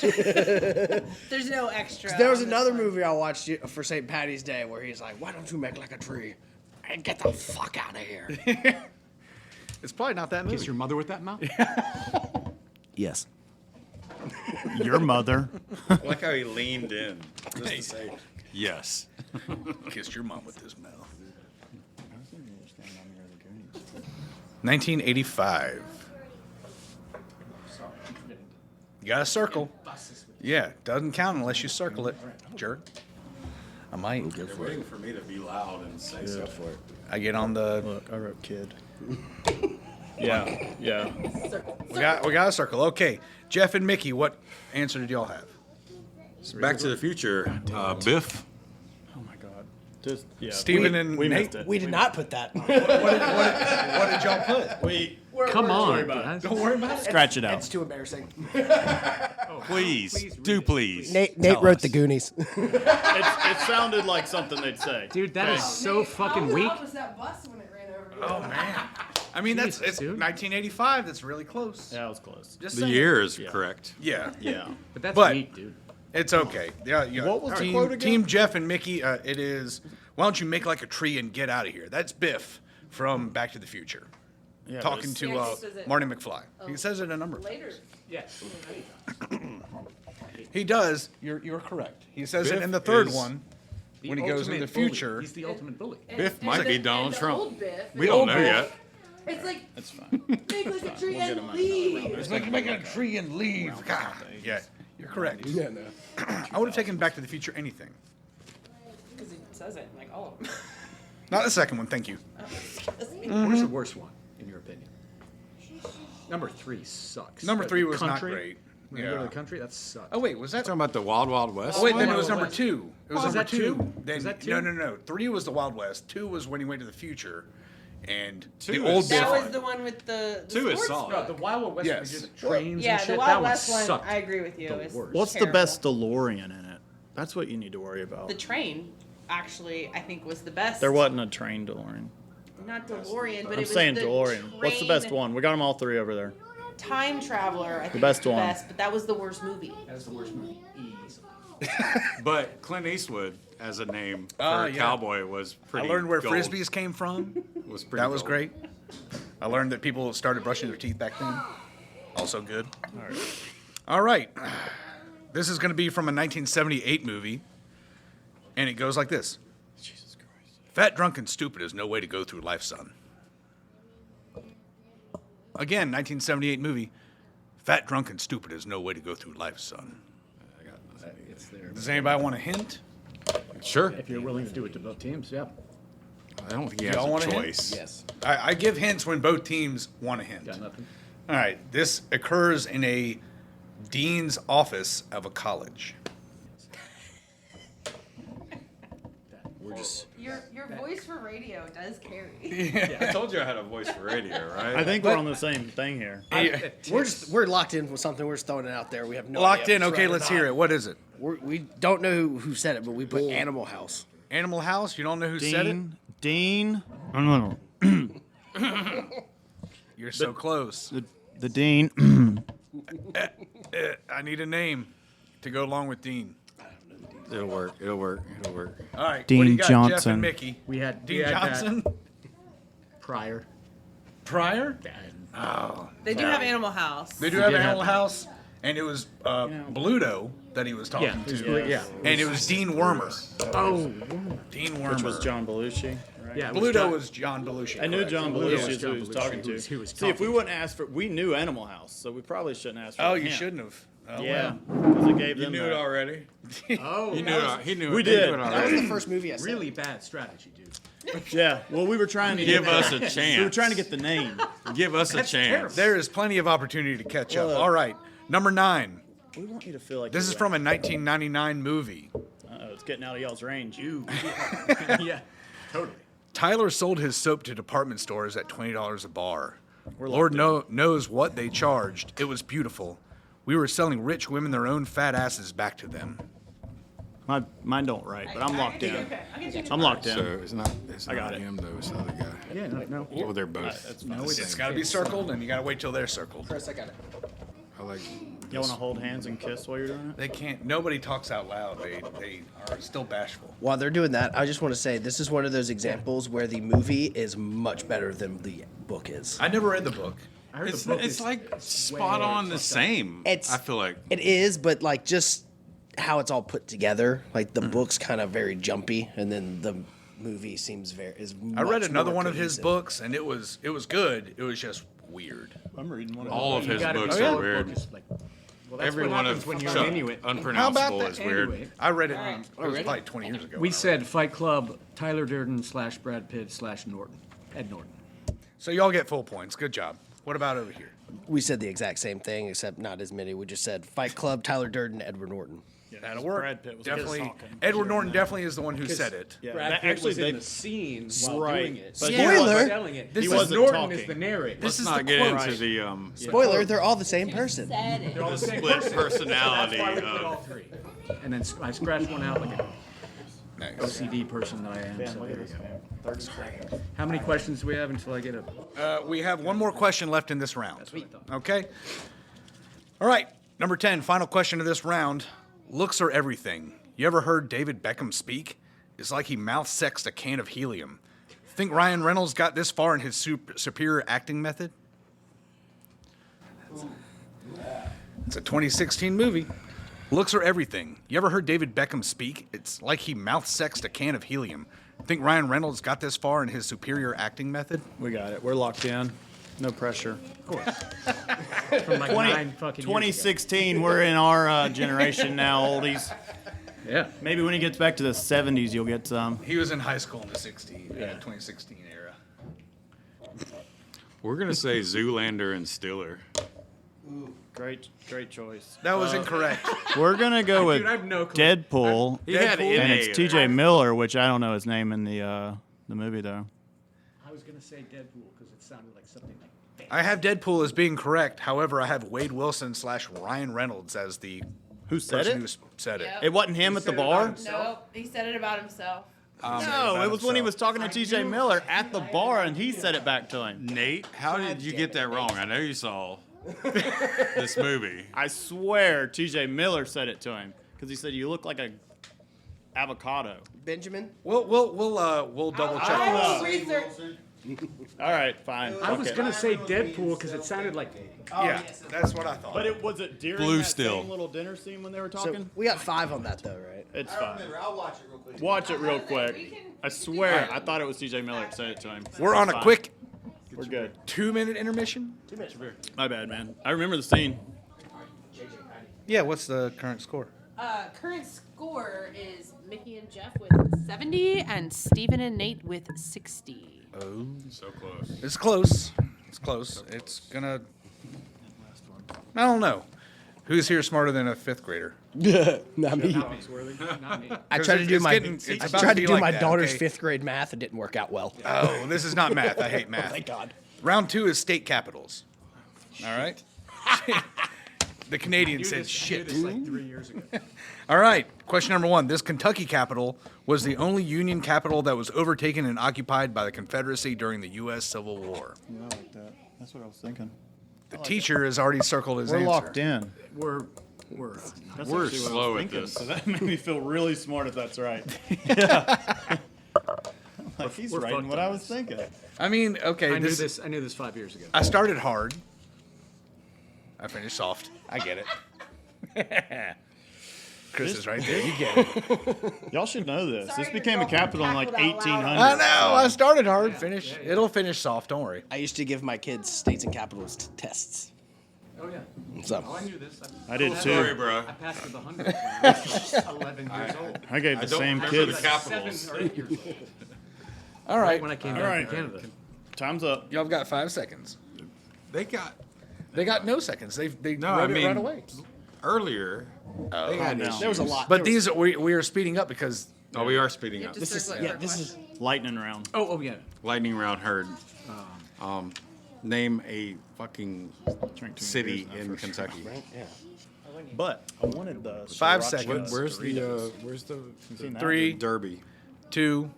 Speaker 7: There's no extra.
Speaker 3: There was
Speaker 7: on this
Speaker 3: another
Speaker 7: one.
Speaker 3: movie I watched for St. Patty's Day where he's like, "Why don't you make like a tree and get the fuck out of here?"
Speaker 1: It's probably not that
Speaker 5: Kiss
Speaker 1: movie.
Speaker 5: your mother with that mouth?
Speaker 3: Yes.
Speaker 4: Your mother.
Speaker 6: I like how he leaned in just to say yes.
Speaker 1: Kissed your mom with this mouth. 1985. You got to circle. Yeah, doesn't count unless you circle it, jerk. I might.
Speaker 6: They're waiting for me to be loud and say something.
Speaker 1: I get on the.
Speaker 8: Look, I wrote kid. Yeah, yeah.
Speaker 1: We got a circle. Okay, Jeff and Mickey, what answer did y'all have?
Speaker 6: Back to the Future. Biff.
Speaker 8: Oh my God. Just yeah.
Speaker 1: Steven
Speaker 8: we,
Speaker 1: and
Speaker 8: we
Speaker 1: Nate?
Speaker 8: missed it.
Speaker 3: We did not put that.
Speaker 1: What did y'all put?
Speaker 8: We
Speaker 5: Come on,
Speaker 8: about it.
Speaker 5: guys.
Speaker 1: Don't worry about it.
Speaker 8: scratch it out.
Speaker 3: It's too embarrassing.
Speaker 6: Please, do please.
Speaker 3: Nate
Speaker 6: tell
Speaker 3: wrote
Speaker 6: us.
Speaker 3: the Goonies.
Speaker 8: It sounded like something they'd say.
Speaker 5: Dude, that is so fucking weak.
Speaker 7: was that bus when it ran over?
Speaker 1: Oh man. I mean, it's
Speaker 5: Jesus, dude.
Speaker 1: 1985. That's really close.
Speaker 8: Yeah, it was close.
Speaker 1: Just
Speaker 6: The
Speaker 1: saying.
Speaker 6: year is correct.
Speaker 1: Yeah.
Speaker 8: Yeah.
Speaker 5: But that's
Speaker 1: But-
Speaker 5: weak, dude.
Speaker 1: It's okay. Yeah.
Speaker 8: What was the
Speaker 1: team,
Speaker 8: quote again?
Speaker 1: Team Jeff and Mickey, it is, why don't you make like a tree and get out of here? That's Biff from Back to the Future.
Speaker 4: Yeah,
Speaker 1: talking
Speaker 4: but
Speaker 1: to
Speaker 7: Yeah, he says it.
Speaker 1: Marty McFly. He says it a number of
Speaker 7: Later.
Speaker 5: Yes.
Speaker 1: He does. You're correct. He says it
Speaker 6: Biff
Speaker 1: in the third
Speaker 6: is
Speaker 1: one
Speaker 5: The
Speaker 1: when he goes in the
Speaker 5: ultimate bully.
Speaker 1: future.
Speaker 5: He's the ultimate bully.
Speaker 6: Biff might be Donald Trump.
Speaker 7: Old Biff.
Speaker 6: We don't know
Speaker 1: Biff.
Speaker 6: yet.
Speaker 7: It's like
Speaker 4: That's fine.
Speaker 7: make like a tree
Speaker 4: We'll get
Speaker 7: and
Speaker 4: him out.
Speaker 7: leave.
Speaker 1: It's like making a tree and leave. God. Yeah, you're correct. I would have taken Back to the Future anything.
Speaker 7: Because he says it in like all of them.
Speaker 1: Not the second one, thank you.
Speaker 5: What's the worst one, in your opinion? Number 3 sucks.
Speaker 1: Number
Speaker 5: But
Speaker 1: 3
Speaker 5: the
Speaker 1: was not
Speaker 5: country,
Speaker 1: great.
Speaker 5: When you go to
Speaker 1: Yeah.
Speaker 5: the country, that sucks.
Speaker 1: Oh wait, was that?
Speaker 6: Talking about the Wild Wild West.
Speaker 1: Oh wait, then
Speaker 5: Wild
Speaker 1: it was
Speaker 5: Wild
Speaker 1: number
Speaker 5: West.
Speaker 1: 2. It was
Speaker 5: Oh, is
Speaker 1: number
Speaker 5: that
Speaker 1: 2.
Speaker 5: two?
Speaker 1: Then
Speaker 5: Is that two?
Speaker 1: No. 3 was the Wild West. 2 was when he went to the future, and
Speaker 6: Two
Speaker 1: the
Speaker 6: is
Speaker 1: old
Speaker 6: solid.
Speaker 7: That
Speaker 1: Biff.
Speaker 7: was the one with the
Speaker 6: 2 is
Speaker 7: sports
Speaker 6: solid.
Speaker 5: No, the Wild Wild West,
Speaker 1: Yes.
Speaker 5: when you did the trains
Speaker 7: Yeah,
Speaker 5: and
Speaker 7: the
Speaker 5: shit,
Speaker 7: Wild
Speaker 5: that
Speaker 7: West
Speaker 5: one
Speaker 7: one,
Speaker 5: sucked.
Speaker 7: I agree with you.
Speaker 5: The
Speaker 7: It's
Speaker 5: worst.
Speaker 4: What's the
Speaker 7: terrible.
Speaker 4: best DeLorean in it? That's what you need to worry about.
Speaker 7: The train, actually, I think was the best.
Speaker 4: There wasn't a train DeLorean.
Speaker 7: Not DeLorean, but it
Speaker 4: I'm
Speaker 7: was
Speaker 4: saying
Speaker 7: the
Speaker 4: DeLorean. What's the best
Speaker 7: train
Speaker 4: one? We got them all 3 over there.
Speaker 7: Time Traveler, I think
Speaker 4: best
Speaker 7: is the
Speaker 4: one.
Speaker 7: best, but that was the worst movie.
Speaker 5: That's the worst movie. Easily.
Speaker 6: But Clint Eastwood as a name for
Speaker 1: Oh,
Speaker 6: a
Speaker 1: yeah.
Speaker 6: cowboy was
Speaker 1: I
Speaker 6: pretty.
Speaker 1: learned where
Speaker 6: gold.
Speaker 1: frisbees came from.
Speaker 6: Was pretty
Speaker 1: That was
Speaker 6: gold.
Speaker 1: great. I learned that people started brushing their teeth back then. Also good. All right. This is going to be from a 1978 movie, and it goes like this.
Speaker 4: Jesus Christ.
Speaker 1: Fat, drunk, and stupid is no way to go through life, son. Again, 1978 movie. Fat, drunk, and stupid is no way to go through life, son.
Speaker 5: It's there.
Speaker 1: Does anybody want a hint?
Speaker 6: Sure.
Speaker 5: If you're willing to do it to both teams, yeah.
Speaker 6: I don't think he
Speaker 1: Y'all
Speaker 6: has
Speaker 1: want
Speaker 6: a
Speaker 1: a hint?
Speaker 6: choice.
Speaker 5: Yes.
Speaker 1: I give hints when both teams want a hint.
Speaker 5: Got nothing.
Speaker 1: All right. This occurs in a dean's office of a college.
Speaker 7: Your voice for radio does carry.
Speaker 6: I told you I had a voice for radio, right?
Speaker 4: I think we're on the same thing here.
Speaker 3: We're locked in with something. We're just throwing it out there. We have no
Speaker 1: Locked
Speaker 3: idea
Speaker 1: in.
Speaker 3: if it's
Speaker 1: Okay,
Speaker 3: right or
Speaker 1: let's
Speaker 3: not.
Speaker 1: hear it. What is it?
Speaker 3: We don't know who said it, but we put Animal House.
Speaker 1: Animal House? You don't know who said it?
Speaker 4: Dean.
Speaker 1: You're so close.
Speaker 4: The Dean.
Speaker 1: I need a name to go along with Dean.
Speaker 6: It'll work. It'll work. It'll work.
Speaker 1: All right.
Speaker 4: Dean
Speaker 1: what do you got, Jeff
Speaker 4: Johnson.
Speaker 1: and Mickey?
Speaker 5: We had
Speaker 1: Dean
Speaker 5: we had
Speaker 1: Johnson?
Speaker 5: That prior.
Speaker 1: Pryor?
Speaker 7: They do have Animal House.
Speaker 1: They do
Speaker 5: We
Speaker 1: have
Speaker 5: did have
Speaker 1: Animal
Speaker 5: that.
Speaker 1: House, and it was Bluto that he was talking
Speaker 5: Yeah.
Speaker 1: to.
Speaker 5: Yeah.
Speaker 1: And it was Dean Wormer.
Speaker 5: Oh.
Speaker 1: Dean Wormer.
Speaker 4: Which was John Belushi. Right?
Speaker 5: Yeah. it
Speaker 1: Bluto
Speaker 5: John-
Speaker 1: was John Belushi.
Speaker 4: I knew
Speaker 1: correct.
Speaker 4: John
Speaker 5: Yeah,
Speaker 4: Belushi
Speaker 5: it was
Speaker 4: is who
Speaker 5: John
Speaker 4: he was
Speaker 5: Belushi.
Speaker 4: talking
Speaker 5: He
Speaker 4: to.
Speaker 5: was- he was
Speaker 4: See, if we
Speaker 5: talking.
Speaker 4: wouldn't ask for, we knew Animal House, so we probably shouldn't ask for.
Speaker 1: Oh,
Speaker 4: a
Speaker 1: you
Speaker 4: hint.
Speaker 1: shouldn't have. Oh,
Speaker 4: Yeah,
Speaker 1: well.
Speaker 4: because it gave
Speaker 6: You
Speaker 4: them.
Speaker 6: knew it already.
Speaker 5: Oh.
Speaker 6: He knew it. He knew it.
Speaker 4: We
Speaker 6: He
Speaker 4: did.
Speaker 6: knew it
Speaker 3: That was
Speaker 6: already.
Speaker 3: the first movie I said.
Speaker 5: Really bad strategy, dude.
Speaker 4: Yeah. Well, we were trying to
Speaker 6: Give us a
Speaker 4: We were
Speaker 6: chance.
Speaker 4: trying to get the name.
Speaker 6: Give us a chance.
Speaker 5: terrible.
Speaker 1: There is plenty of opportunity to catch up.
Speaker 4: Look.
Speaker 1: All right. Number 9.
Speaker 4: We want you to feel like
Speaker 1: This is from a 1999 movie.
Speaker 4: It's getting out of y'all's range.
Speaker 5: Yeah. Totally.
Speaker 1: Tyler sold his soap to department stores at $20 a bar.
Speaker 4: We're
Speaker 1: Lord
Speaker 4: locked
Speaker 1: knows what they charged. It was beautiful. We were selling rich women their own fat asses back to them.
Speaker 4: Mine don't write, but I'm locked in.
Speaker 7: Okay, I can
Speaker 4: I'm locked in.
Speaker 6: So it's not. It's
Speaker 4: I got
Speaker 6: not
Speaker 4: it.
Speaker 6: him though. It's the other guy.
Speaker 5: Yeah. No.
Speaker 6: Well, they're both.
Speaker 4: That's
Speaker 6: the
Speaker 4: fine.
Speaker 6: same.
Speaker 1: It's got to be circled, and you got to wait till they're circled.
Speaker 3: Chris, I got it.
Speaker 6: I like.
Speaker 4: You want to hold hands and kiss while you're doing it?
Speaker 1: They can't. Nobody talks out loud. They are still bashful.
Speaker 3: While they're doing that, I just want to say this is one of those examples where the movie is much better than the book is.
Speaker 1: I never read the book.
Speaker 5: I heard
Speaker 6: It's,
Speaker 5: the book
Speaker 6: it's
Speaker 5: is
Speaker 6: like spot on the same.
Speaker 3: It's-
Speaker 6: I feel like.
Speaker 3: It is, but like just how it's all put together. Like the book's kind of very jumpy, and then the movie seems is.
Speaker 1: I read
Speaker 3: much
Speaker 1: another
Speaker 3: more
Speaker 1: one of his
Speaker 3: cohesive.
Speaker 1: books, and it was good. It was just weird.
Speaker 4: I'm reading one
Speaker 6: All of
Speaker 5: You
Speaker 6: his
Speaker 5: gotta
Speaker 6: books
Speaker 5: know
Speaker 6: are
Speaker 5: the
Speaker 6: weird.
Speaker 5: book is like- well, that's
Speaker 6: Every
Speaker 5: what
Speaker 6: one
Speaker 5: happens
Speaker 6: of
Speaker 5: when you're
Speaker 6: Chuck
Speaker 5: an Inuit.
Speaker 6: unpronounceable is weird.
Speaker 5: Anyway,
Speaker 1: I read it. It was probably 20 years ago.
Speaker 5: we
Speaker 1: when I
Speaker 5: said Fight Club, Tyler Durden / Brad Pitt / Norton, Ed Norton.
Speaker 1: read it. So y'all get full points. Good job. What about over here?
Speaker 3: We said the exact same thing, except not as many. We just said Fight Club, Tyler Durden, Edward Norton.
Speaker 1: That'll work.
Speaker 4: Brad Pitt was
Speaker 1: definitely.
Speaker 4: talking.
Speaker 1: Edward Norton definitely is the one who said it.
Speaker 4: Yeah,
Speaker 9: Brad
Speaker 4: that
Speaker 9: Pitt
Speaker 4: actually
Speaker 9: was
Speaker 4: they
Speaker 9: in the scene while
Speaker 4: Right,
Speaker 9: doing it.
Speaker 4: but
Speaker 3: he Spoiler! wasn't
Speaker 9: Telling it.
Speaker 1: This
Speaker 4: he
Speaker 1: is
Speaker 4: wasn't
Speaker 5: Norton
Speaker 4: talking.
Speaker 5: is the narrator.
Speaker 1: This
Speaker 6: Let's
Speaker 1: is
Speaker 6: not
Speaker 1: the
Speaker 6: get
Speaker 1: quote.
Speaker 6: into the
Speaker 3: Spoiler: they're all the same person.
Speaker 5: They're all the same
Speaker 6: split
Speaker 5: person.
Speaker 6: personality
Speaker 5: That's why we put all
Speaker 6: of.
Speaker 5: three. And then I scratched one out like an
Speaker 1: Nice.
Speaker 5: OCD person that I am.
Speaker 4: Man,
Speaker 5: So
Speaker 4: look
Speaker 5: there
Speaker 4: at
Speaker 5: you
Speaker 4: this
Speaker 5: go.
Speaker 4: man. 30 seconds.
Speaker 5: How many questions do we have until I get a?
Speaker 1: We have one more question left in this round. Okay. All right. Number 10, final question of this round. Looks are everything. You ever heard David Beckham speak? It's like he mouth sexed a can of helium. Think Ryan Reynolds got this far in his superior acting method? It's a 2016 movie. Looks are everything. You ever heard David Beckham speak? It's like he mouth-sexed a can of helium. Think Ryan Reynolds got this far in his superior acting method?
Speaker 4: We got it. We're locked in. No pressure.
Speaker 5: From like 9 fucking
Speaker 4: 2016, we're in our generation now, oldies.
Speaker 5: Yeah.
Speaker 4: Maybe when he gets back to the 70s, you'll get some.
Speaker 1: He was in high school in the 2016 era.
Speaker 6: We're gonna say Zoolander and Stiller.
Speaker 4: Great choice.
Speaker 1: That was incorrect.
Speaker 4: We're gonna go with
Speaker 5: Dude, I have no clue.
Speaker 4: Deadpool,
Speaker 6: He had
Speaker 1: Deadpool.
Speaker 4: and
Speaker 6: NA
Speaker 4: it's
Speaker 6: there.
Speaker 4: T.J. Miller, which I don't know his name in the movie though.
Speaker 5: I was gonna say Deadpool because it sounded like something like.
Speaker 1: I have Deadpool as being correct. However, I have Wade Wilson / Ryan Reynolds as the
Speaker 4: Who said
Speaker 1: person
Speaker 4: it?
Speaker 1: who said it.
Speaker 7: Yep.
Speaker 4: It wasn't him at the bar.
Speaker 7: Nope, he said it about himself.
Speaker 4: No, it was when he was talking to T.J. Miller at the bar, and he said it back to him.
Speaker 6: Nate, how did you get that wrong? I know you saw this movie.
Speaker 4: I swear T.J. Miller said it to him because he said you look like a avocado.
Speaker 3: Benjamin.
Speaker 1: We'll double check.
Speaker 7: I
Speaker 1: this.
Speaker 7: will research.
Speaker 4: All right, fine.
Speaker 5: I was
Speaker 4: Okay.
Speaker 5: gonna say Deadpool because it sounded like.
Speaker 1: Yeah, that's what I thought.
Speaker 4: But was it during
Speaker 6: Blue
Speaker 4: that
Speaker 6: still.
Speaker 4: same little dinner scene when they were
Speaker 3: So
Speaker 4: talking?
Speaker 3: we got 5 on that though, right?
Speaker 4: It's fine.
Speaker 2: I'll watch it real quick.
Speaker 4: Watch it real
Speaker 7: We
Speaker 4: quick.
Speaker 7: can-
Speaker 4: I swear, I thought it was T.J. Miller that said it to him.
Speaker 1: We're on
Speaker 4: It's
Speaker 1: a
Speaker 4: fine.
Speaker 1: quick
Speaker 4: We're good.
Speaker 1: 2-minute intermission.
Speaker 4: My bad, man. I remember the scene.
Speaker 1: Yeah, what's the current score?
Speaker 7: Current score is Mickey and Jeff with 70 and Steven and Nate with 60.
Speaker 1: Oh,
Speaker 6: So close.
Speaker 1: it's close. It's close. It's gonna. I don't know. Who's here smarter than a 5th grader?
Speaker 3: Not me.
Speaker 5: Not me.
Speaker 3: I tried to do
Speaker 1: it's
Speaker 3: my
Speaker 1: getting- it's
Speaker 3: I
Speaker 1: about
Speaker 3: tried
Speaker 1: to
Speaker 3: to
Speaker 1: be
Speaker 3: do
Speaker 1: like
Speaker 3: my
Speaker 1: that,
Speaker 3: daughter's
Speaker 1: okay?
Speaker 3: 5th grade math. It didn't work out well.
Speaker 1: Oh, this is not math. I hate math.
Speaker 3: Thank God.
Speaker 1: Round 2 is state capitals. All right. The Canadian said shit.
Speaker 5: This like 3 years ago.
Speaker 1: All right. Question number 1. This Kentucky capital was the only Union capital that was overtaken and occupied by the Confederacy during the U.S. Civil War.
Speaker 4: I like that. That's what I was thinking.
Speaker 1: The teacher has already circled his
Speaker 4: We're
Speaker 1: answer.
Speaker 4: locked in.
Speaker 5: We're
Speaker 4: That's
Speaker 6: We're
Speaker 4: actually what I was
Speaker 6: slow at
Speaker 4: thinking,
Speaker 6: this.
Speaker 4: So that made me feel really smart if that's right. Yeah. Like he's
Speaker 5: we're
Speaker 4: writing
Speaker 5: fucked
Speaker 4: what
Speaker 5: on
Speaker 4: I was
Speaker 5: this.
Speaker 4: thin
Speaker 1: I mean, okay.
Speaker 5: I knew this. I knew this 5 years ago.
Speaker 1: I started hard. I finished soft. I get it. Chris is right there. You get it.
Speaker 4: Y'all should know this.
Speaker 7: Sorry,
Speaker 4: This
Speaker 7: your
Speaker 4: became a
Speaker 7: girlfriend
Speaker 4: capital in like
Speaker 7: cackled out loud.
Speaker 4: 1800.
Speaker 1: I know. I started hard. Finish. It'll finish soft. Don't worry.
Speaker 3: I used to give my kids states and capitals tests.
Speaker 5: Oh yeah.
Speaker 3: So
Speaker 5: Oh, I knew this.
Speaker 4: I did
Speaker 6: Sorry,
Speaker 4: too.
Speaker 6: bro.
Speaker 5: I passed with 100 when I was 11 years old.
Speaker 4: I gave
Speaker 6: I
Speaker 4: the
Speaker 6: don't
Speaker 4: same
Speaker 6: remember
Speaker 4: kids.
Speaker 6: the capitals.
Speaker 5: 7 or 8 years old.
Speaker 1: All right.
Speaker 5: When I came
Speaker 4: All
Speaker 5: back
Speaker 4: right.
Speaker 5: from Canada.
Speaker 4: Time's up.
Speaker 1: Y'all got 5 seconds.
Speaker 6: They got
Speaker 1: They got no seconds. They
Speaker 6: no.
Speaker 1: wrote
Speaker 6: I mean,
Speaker 1: it right away.
Speaker 6: earlier. They had
Speaker 4: down.
Speaker 6: issues.
Speaker 3: there was a lot.
Speaker 1: But
Speaker 3: There was-
Speaker 1: these we are speeding up because
Speaker 6: Oh, we are speeding up.
Speaker 3: This is this is
Speaker 4: Lightning round.
Speaker 5: Oh yeah.
Speaker 6: Lightning round heard. Name a fucking
Speaker 4: Drank too many
Speaker 6: city
Speaker 4: beers now,
Speaker 6: in
Speaker 4: for
Speaker 6: Kentucky.
Speaker 4: But I wanted the
Speaker 1: 5
Speaker 4: sriracha
Speaker 1: seconds.
Speaker 6: Where's the
Speaker 4: You seen that?
Speaker 1: 3,
Speaker 6: Derby?
Speaker 1: 2,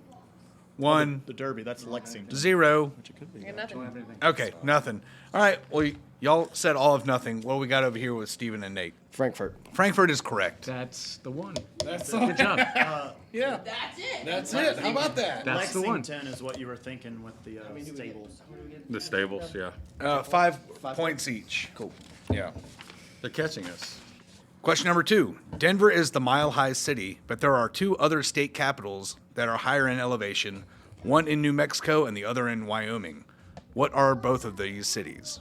Speaker 1: 1,
Speaker 4: The Derby. That's Lexington.
Speaker 1: 0.
Speaker 4: Which it could be.
Speaker 7: I got nothing.
Speaker 1: Okay, nothing. All right. Well, y'all said all of nothing. What we got over here with Steven and Nate?
Speaker 3: Frankfurt.
Speaker 1: Frankfurt is correct.
Speaker 5: That's the one.
Speaker 1: That's
Speaker 5: Good job.
Speaker 1: Yeah.
Speaker 7: That's it.
Speaker 1: That's it. How about that?
Speaker 5: That's the one.
Speaker 4: Lexington is what you were thinking with the stables.
Speaker 6: The stables, yeah.
Speaker 1: 5 points each. Cool. Yeah.
Speaker 6: They're catching us.
Speaker 1: Question number 2. Denver is the mile-high city, but there are 2 other state capitals that are higher in elevation, one in New Mexico and the other in Wyoming. What are both of these cities?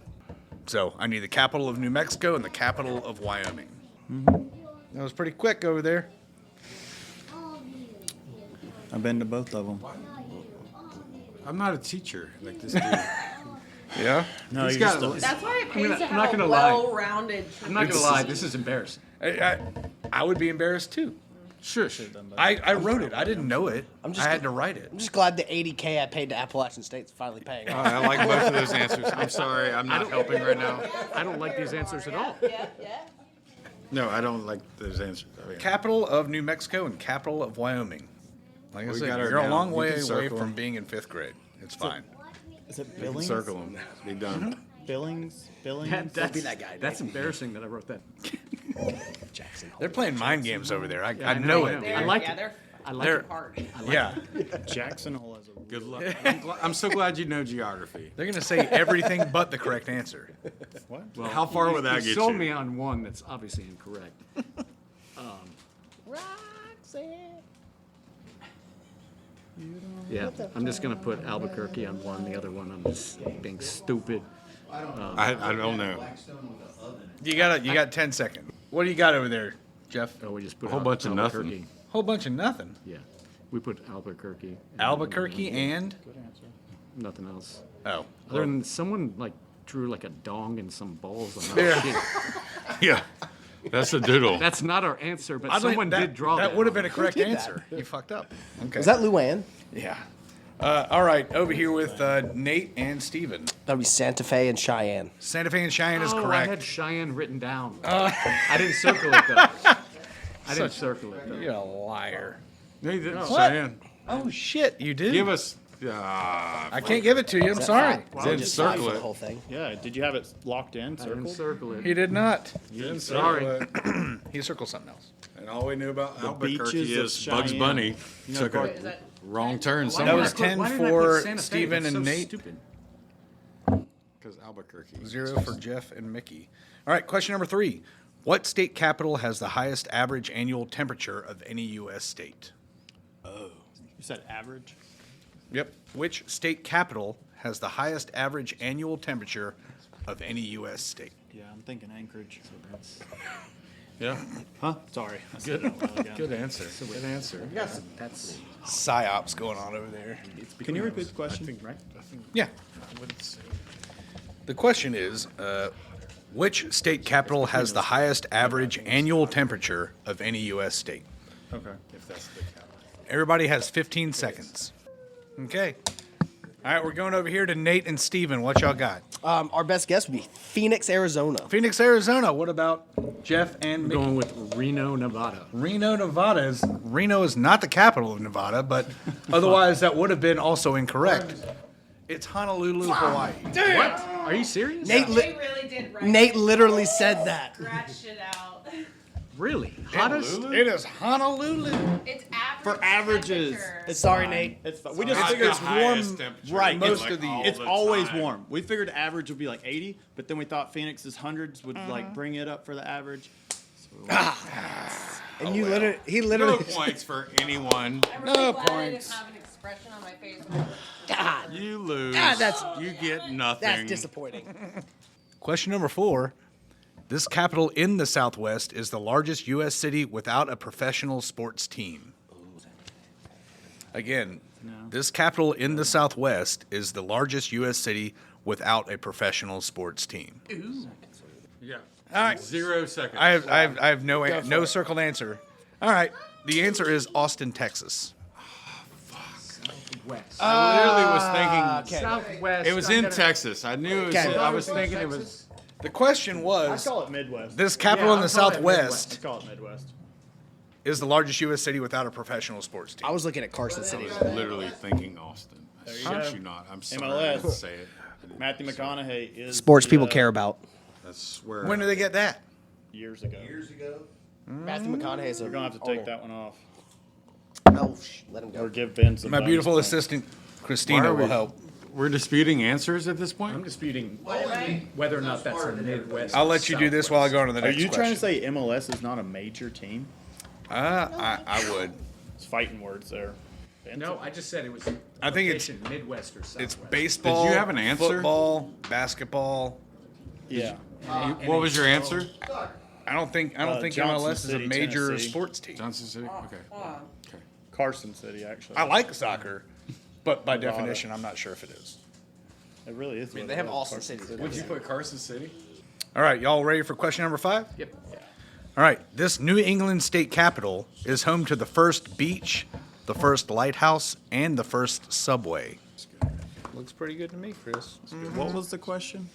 Speaker 1: So I need the capital of New Mexico and the capital of Wyoming. That was pretty quick over there.
Speaker 4: I've been to both of them.
Speaker 6: I'm not a teacher like this dude.
Speaker 1: Yeah.
Speaker 4: No,
Speaker 6: He's
Speaker 4: you
Speaker 6: got
Speaker 4: just
Speaker 6: a-
Speaker 7: That's why it pays
Speaker 5: not-
Speaker 7: to
Speaker 5: I'm not
Speaker 7: have a
Speaker 5: gonna lie.
Speaker 7: well-rounded.
Speaker 5: I'm not gonna lie. This is embarrassing.
Speaker 1: I would be embarrassed too.
Speaker 6: Shush.
Speaker 1: I wrote it. I didn't know it.
Speaker 3: I'm just
Speaker 1: I had to write it.
Speaker 3: I'm just glad the $80K I paid to Appalachian State's finally paying off.
Speaker 6: I like both of those answers. I'm sorry, I'm not helping right now.
Speaker 5: I don't like these answers at all.
Speaker 7: Yeah, yeah.
Speaker 6: No, I don't like those answers. I mean,
Speaker 1: Capital of New Mexico and capital of Wyoming. Like I
Speaker 6: We
Speaker 1: said,
Speaker 6: got her
Speaker 1: you're a
Speaker 6: down.
Speaker 1: long
Speaker 6: You
Speaker 1: way
Speaker 6: can
Speaker 1: away
Speaker 6: circle
Speaker 1: from
Speaker 6: them.
Speaker 1: being in 5th grade. It's fine.
Speaker 4: Is it
Speaker 6: you can
Speaker 4: Billings?
Speaker 6: circle them. Be done.
Speaker 4: Billings?
Speaker 5: That's,
Speaker 3: be that guy,
Speaker 5: That's embarrassing that I wrote that.
Speaker 3: Jackson.
Speaker 1: They're playing mind games over there. I
Speaker 5: I
Speaker 1: know
Speaker 5: know,
Speaker 1: it.
Speaker 5: I
Speaker 1: dude.
Speaker 5: know. like
Speaker 7: yeah,
Speaker 5: it.
Speaker 7: they're
Speaker 5: I like
Speaker 1: They're-
Speaker 5: it.
Speaker 7: Hard.
Speaker 1: Yeah.
Speaker 4: Jackson Hole has a
Speaker 6: Good luck. I'm so glad you know geography.
Speaker 1: They're going to say everything but the correct answer.
Speaker 4: what?
Speaker 5: Well,
Speaker 6: How far would that
Speaker 5: you
Speaker 6: get
Speaker 5: sold
Speaker 6: you?
Speaker 5: me on one that's obviously incorrect. Yeah, I'm just gonna put Albuquerque on one. The other one, I'm just being stupid.
Speaker 6: I don't know.
Speaker 1: You got 10 seconds. What do you got over there, Jeff?
Speaker 5: Oh, we just put
Speaker 6: A whole bunch of nothing.
Speaker 5: Albuquerque.
Speaker 1: Whole bunch of nothing.
Speaker 5: Yeah, we put Albuquerque.
Speaker 1: Albuquerque and
Speaker 5: Nothing else.
Speaker 1: oh,
Speaker 5: Other than someone like drew like a dong and some balls on
Speaker 1: There.
Speaker 5: that sheet.
Speaker 6: Yeah, that's a doodle.
Speaker 5: That's not our answer, but
Speaker 1: I don't-
Speaker 5: someone did draw that.
Speaker 1: That would have been a correct answer. You fucked up. Okay.
Speaker 3: Is that Luann?
Speaker 1: Yeah. All right, over here with Nate and Steven.
Speaker 3: That'd be Santa Fe and Cheyenne.
Speaker 1: Santa Fe and Cheyenne is
Speaker 5: Oh,
Speaker 1: correct.
Speaker 5: I had Cheyenne written down. I didn't circle it though. I didn't circle it though.
Speaker 1: You're a liar.
Speaker 6: No, you didn't. Cheyenne,
Speaker 1: Oh shit, you did.
Speaker 6: give us.
Speaker 1: I can't give it to you. I'm sorry.
Speaker 6: Didn't
Speaker 3: Just
Speaker 6: circle
Speaker 3: for the
Speaker 6: it.
Speaker 3: whole thing.
Speaker 4: Yeah. Did you have it locked in?
Speaker 5: I didn't
Speaker 4: Circled?
Speaker 5: circle it.
Speaker 1: He did not.
Speaker 6: Didn't
Speaker 5: Sorry.
Speaker 6: circle it.
Speaker 1: He circled something else.
Speaker 6: And all we knew about Albuquerque
Speaker 4: beaches of
Speaker 6: is Bugs
Speaker 4: Cheyenne.
Speaker 6: Bunny
Speaker 4: You know,
Speaker 6: took
Speaker 4: Gar-
Speaker 6: a
Speaker 7: Is that
Speaker 6: wrong turn
Speaker 5: Why
Speaker 1: That
Speaker 6: somewhere.
Speaker 1: was
Speaker 5: did I put-
Speaker 1: 10
Speaker 5: why did I
Speaker 1: for
Speaker 5: put Santa Fe?
Speaker 1: Steven
Speaker 5: That's
Speaker 1: and
Speaker 5: so
Speaker 1: Nate.
Speaker 5: Stupid.
Speaker 6: Because Albuquerque.
Speaker 1: 0 for Jeff and Mickey. All right, question number 3. What state capital has the highest average annual temperature of any U.S. state?
Speaker 4: You said average.
Speaker 1: Yep. Which state capital has the highest average annual temperature of any U.S. state?
Speaker 4: Yeah, I'm thinking Anchorage.
Speaker 6: Yeah.
Speaker 4: Huh? Sorry. I said it out loud again.
Speaker 6: Good answer. Good answer.
Speaker 5: That's
Speaker 1: Psyops going on over there.
Speaker 4: Can you repeat the question?
Speaker 5: right.
Speaker 1: Yeah. The question is, which state capital has the highest average annual temperature of any U.S. state?
Speaker 4: Okay.
Speaker 6: If that's the capital.
Speaker 1: Everybody has 15 seconds. Okay. All right, we're going over here to Nate and Steven. What y'all got?
Speaker 3: Our best guess would be Phoenix, Arizona.
Speaker 1: Phoenix, Arizona. What about Jeff and
Speaker 5: I'm
Speaker 1: Mickey?
Speaker 5: going with Reno, Nevada.
Speaker 1: Reno, Nevada. Reno is not the capital of Nevada, but otherwise that would have been also incorrect. It's Honolulu, Hawaii.
Speaker 5: What? Are you serious?
Speaker 3: Nate,
Speaker 7: They really did write
Speaker 3: Nate
Speaker 7: it.
Speaker 3: literally said that.
Speaker 7: Scratched it out.
Speaker 5: Really? Hottest?
Speaker 1: It is Honolulu.
Speaker 7: It's average.
Speaker 4: For averages,
Speaker 7: temperature.
Speaker 4: it's
Speaker 3: Sorry,
Speaker 4: fine.
Speaker 3: Nate.
Speaker 4: It's fine. We just
Speaker 6: It's
Speaker 4: figured
Speaker 6: the
Speaker 4: it's
Speaker 6: highest
Speaker 4: warm.
Speaker 6: temperature,
Speaker 4: Right.
Speaker 6: like,
Speaker 1: most of the year.
Speaker 6: all
Speaker 4: It's
Speaker 6: the
Speaker 4: always
Speaker 6: time.
Speaker 4: warm. We figured average would be like 80, but then we thought Phoenix's hundreds would like bring it up for the average.
Speaker 3: And you literally, he
Speaker 6: No
Speaker 3: literally,
Speaker 6: points for anyone.
Speaker 7: I'm really
Speaker 1: No
Speaker 7: glad I
Speaker 1: points.
Speaker 7: didn't have an expression on my face.
Speaker 3: God,
Speaker 6: You lose.
Speaker 3: that's-
Speaker 6: you get nothing.
Speaker 3: that's disappointing.
Speaker 1: Question number 4. This capital in the Southwest is the largest U.S. city without a professional sports team. Again, this capital in the Southwest is the largest U.S. city without a professional sports team.
Speaker 6: Yeah.
Speaker 1: All right.
Speaker 6: 0 seconds.
Speaker 1: I have no circled answer. All right. The answer is Austin, Texas.
Speaker 5: West.
Speaker 6: I literally was thinking.
Speaker 5: Southwest.
Speaker 6: It was
Speaker 5: I'm
Speaker 6: in
Speaker 5: gonna-
Speaker 6: Texas. I knew it was.
Speaker 3: Okay.
Speaker 6: I was thinking it was.
Speaker 1: The question
Speaker 4: I
Speaker 1: was,
Speaker 4: call it Midwest.
Speaker 1: this capital in
Speaker 5: I'm
Speaker 1: the
Speaker 5: calling it
Speaker 1: Southwest
Speaker 4: I call it Midwest.
Speaker 1: is the largest U.S. city without a professional sports team.
Speaker 3: I was looking at Carson City.
Speaker 6: Literally thinking Austin. I
Speaker 4: you
Speaker 6: shit
Speaker 4: go.
Speaker 6: you not. I'm sorry.
Speaker 4: MLS.
Speaker 6: I didn't say it.
Speaker 4: Matthew McConaughey is
Speaker 3: Sports
Speaker 4: the,
Speaker 3: people care about.
Speaker 6: I swear.
Speaker 1: When did they get that?
Speaker 4: Years ago.
Speaker 3: Matthew McConaughey is a.
Speaker 4: We're gonna have to take that one off,
Speaker 3: Oh, let him
Speaker 4: or
Speaker 3: go.
Speaker 4: give Vince. A
Speaker 1: My
Speaker 4: bonus
Speaker 1: beautiful
Speaker 4: point.
Speaker 1: assistant,
Speaker 6: Why
Speaker 1: Christina,
Speaker 6: are we-
Speaker 1: will help.
Speaker 6: We're disputing answers at this point.
Speaker 5: I'm disputing whether or not that's a Midwest.
Speaker 1: I'll let you do this while I go on to the
Speaker 4: Are
Speaker 1: next
Speaker 4: you trying to
Speaker 1: question.
Speaker 4: say MLS is not a major team?
Speaker 1: I would.
Speaker 4: It's fighting words there.
Speaker 5: No, I just said it was.
Speaker 1: I think it's-
Speaker 5: location, Midwest or Southwest.
Speaker 1: It's baseball.
Speaker 6: Did you have an answer?
Speaker 1: Football, basketball.
Speaker 4: Yeah.
Speaker 6: What was your answer?
Speaker 1: I don't think
Speaker 4: Johnson
Speaker 1: MLS is a
Speaker 4: City,
Speaker 1: major
Speaker 4: Tennessee.
Speaker 1: sports team.
Speaker 6: Johnson City. Okay.
Speaker 4: Carson City, actually.
Speaker 1: I like soccer, but by
Speaker 4: Nevada.
Speaker 1: definition, I'm not sure if it is.
Speaker 4: It really is.
Speaker 3: They have Austin City.
Speaker 6: Would you put Carson City?
Speaker 1: All right, y'all ready for question number 5?
Speaker 5: Yep.
Speaker 1: All right, this New England state capital is home to the first beach, the first lighthouse, and the first subway. Looks pretty good to me, Chris.
Speaker 4: What was the question?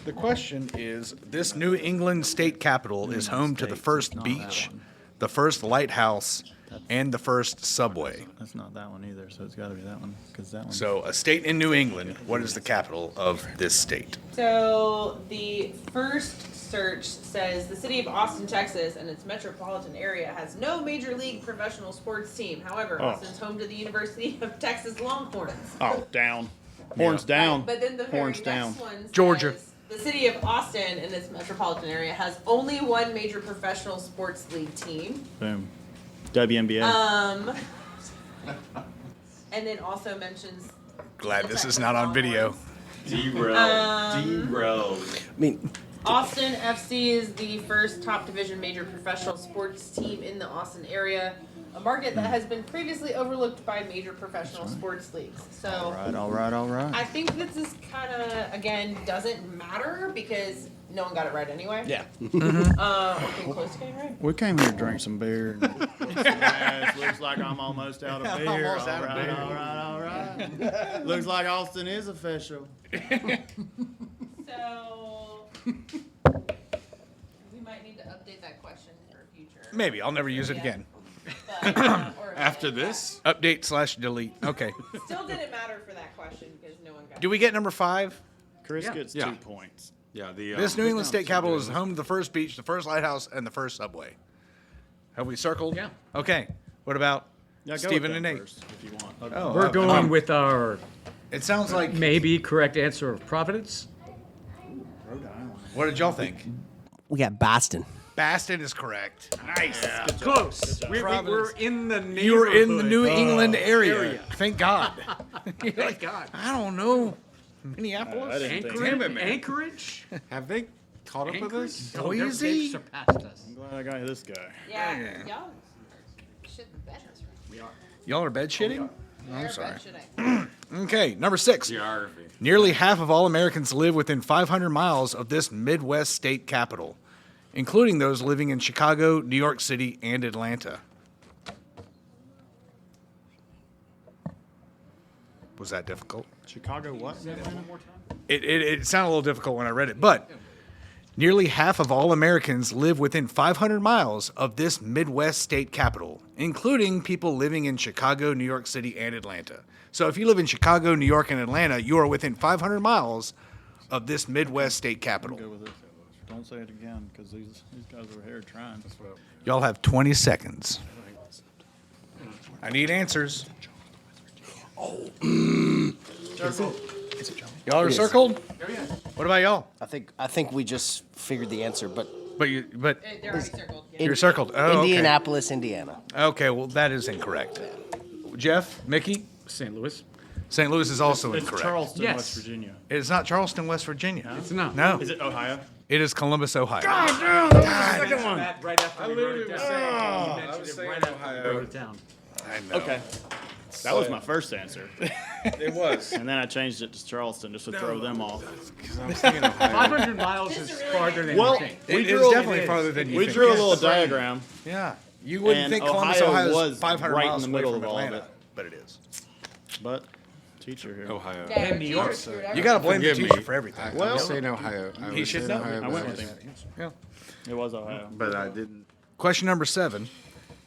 Speaker 1: The question is, this New England state capital is home to the
Speaker 4: State,
Speaker 1: first
Speaker 4: not that
Speaker 1: beach,
Speaker 4: one.
Speaker 1: the first lighthouse, and the first subway.
Speaker 4: That's not that one either, so it's got to be that one, because that one.
Speaker 1: So, a state in New England, what is the capital of this state?
Speaker 7: So the first search says the city of Austin, Texas, and its metropolitan area has no major league professional sports team. However, Austin's home to the University of Texas Longhorns.
Speaker 4: Oh, down. Horns down.
Speaker 7: But then the very
Speaker 4: Horns
Speaker 7: next
Speaker 4: down.
Speaker 7: one says,
Speaker 1: Georgia.
Speaker 7: the city of Austin and its metropolitan area has only one major professional sports league team.
Speaker 4: Boom. WNBA.
Speaker 7: And then also mentions.
Speaker 1: Glad
Speaker 7: the
Speaker 1: this is
Speaker 7: Texas
Speaker 1: not on video.
Speaker 7: Longhorns.
Speaker 8: Zero.
Speaker 3: I mean,
Speaker 7: Austin FC is the first top division major professional sports team in the Austin area, a market that has been previously overlooked by major professional sports leagues. So
Speaker 4: All right.
Speaker 7: I think this is kind of, again, doesn't matter because no one got it right anyway.
Speaker 3: yeah.
Speaker 7: We're getting close to getting right.
Speaker 4: We came here to drink some beer. Yes, looks like I'm almost out of beer.
Speaker 3: Almost out of beer.
Speaker 4: All right. Looks like Austin is official.
Speaker 7: So we might need to update that question for future.
Speaker 1: Maybe. I'll never use it again.
Speaker 7: But, or
Speaker 6: After
Speaker 7: amend
Speaker 6: this,
Speaker 1: Update/delete. Okay.
Speaker 7: that. Still didn't matter for that question because no one got
Speaker 1: Do
Speaker 7: it.
Speaker 1: we get number 5?
Speaker 4: Chris gets
Speaker 6: Yeah.
Speaker 4: 2 points.
Speaker 6: yeah, the
Speaker 1: This New England state capital is home to the first beach, the first lighthouse, and the first subway. Have we circled?
Speaker 5: Yeah.
Speaker 1: Okay. What about
Speaker 4: Yeah, go
Speaker 1: Stephen
Speaker 4: with
Speaker 1: and
Speaker 4: them
Speaker 1: Nate?
Speaker 4: first, if you want.
Speaker 1: Oh,
Speaker 5: We're going with our
Speaker 1: It sounds like.
Speaker 5: maybe correct answer of Providence.
Speaker 1: What did y'all think?
Speaker 3: We got Boston.
Speaker 1: Baston is correct. Nice.
Speaker 5: Close. We're
Speaker 1: Providence.
Speaker 5: in the neighborhood.
Speaker 1: You were in the New England area. Thank God. You're
Speaker 5: Thank
Speaker 1: like,
Speaker 5: God.
Speaker 1: I don't know. Minneapolis?
Speaker 4: I didn't think.
Speaker 5: Anchorage. Anchorage.
Speaker 6: Have they caught up with us?
Speaker 5: Oh, they've
Speaker 1: Boise?
Speaker 5: surpassed us.
Speaker 4: I'm glad I got this guy.
Speaker 7: Yeah, y'all should bet us right.
Speaker 1: Y'all are bed shitting?
Speaker 7: I'm
Speaker 1: sorry.
Speaker 7: Should I?
Speaker 1: Okay, number 6.
Speaker 6: Geography.
Speaker 1: Nearly half of all Americans live within 500 miles of this Midwest state capital, including those living in Chicago, New York City, and Atlanta. Was that difficult?
Speaker 4: Chicago what?
Speaker 1: It sounded a little difficult when I read it, but nearly half of all Americans live within 500 miles of this Midwest state capital, including people living in Chicago, New York City, and Atlanta. So if you live in Chicago, New York, and Atlanta, you are within 500 miles of this Midwest state capital.
Speaker 4: Go with this. Don't say it again, because these guys over here are trying.
Speaker 1: Y'all have 20 seconds. I need answers. Y'all are circled? What about y'all?
Speaker 3: I think we just figured the answer, but
Speaker 1: But
Speaker 7: They're already circled. Yeah.
Speaker 1: you're circled. Oh,
Speaker 3: Indianapolis, Indiana.
Speaker 1: Okay, well, that is incorrect. Jeff, Mickey,
Speaker 5: St. Louis.
Speaker 1: St. Louis is also
Speaker 4: It's
Speaker 1: incorrect.
Speaker 4: Charleston,
Speaker 5: Yes.
Speaker 4: West Virginia.
Speaker 1: It's not Charleston, West Virginia.
Speaker 5: It's not.
Speaker 1: No,
Speaker 4: Is it Ohio?
Speaker 1: it is Columbus, Ohio.
Speaker 5: Second one. Right after we wrote it down. You mentioned
Speaker 6: was
Speaker 5: it
Speaker 6: saying
Speaker 5: right after
Speaker 6: Ohio.
Speaker 5: we wrote it down.
Speaker 1: I know.
Speaker 4: Okay. That was my first answer.
Speaker 6: It was.
Speaker 4: And then I changed it to Charleston just to throw them off.
Speaker 6: Because I was thinking Ohio.
Speaker 5: 500 miles is farther than
Speaker 4: Well,
Speaker 5: you think.
Speaker 1: It
Speaker 4: drew
Speaker 1: is
Speaker 4: a-
Speaker 1: definitely
Speaker 5: it is.
Speaker 1: farther than you
Speaker 4: We
Speaker 1: think.
Speaker 4: drew a
Speaker 1: Yes.
Speaker 4: little diagram,
Speaker 1: Yeah, you wouldn't
Speaker 4: And
Speaker 1: think Columbus,
Speaker 4: Ohio
Speaker 1: Ohio,
Speaker 4: was
Speaker 1: is 500
Speaker 4: right in
Speaker 1: miles
Speaker 4: the
Speaker 1: away
Speaker 4: middle
Speaker 1: from
Speaker 4: of all of
Speaker 1: Atlanta,
Speaker 4: it.
Speaker 1: but it is.
Speaker 4: but teacher here.
Speaker 6: Ohio.
Speaker 7: Yeah,
Speaker 5: And New
Speaker 7: teacher
Speaker 5: York.
Speaker 7: screwed
Speaker 1: You
Speaker 7: everything.
Speaker 1: got to blame the
Speaker 6: Forgive
Speaker 1: teacher
Speaker 6: me.
Speaker 1: for everything.
Speaker 6: I was saying Ohio.
Speaker 1: He should know.
Speaker 4: I went with him.
Speaker 1: Yeah.
Speaker 4: It was Ohio.
Speaker 6: But I didn't.
Speaker 1: Question number 7.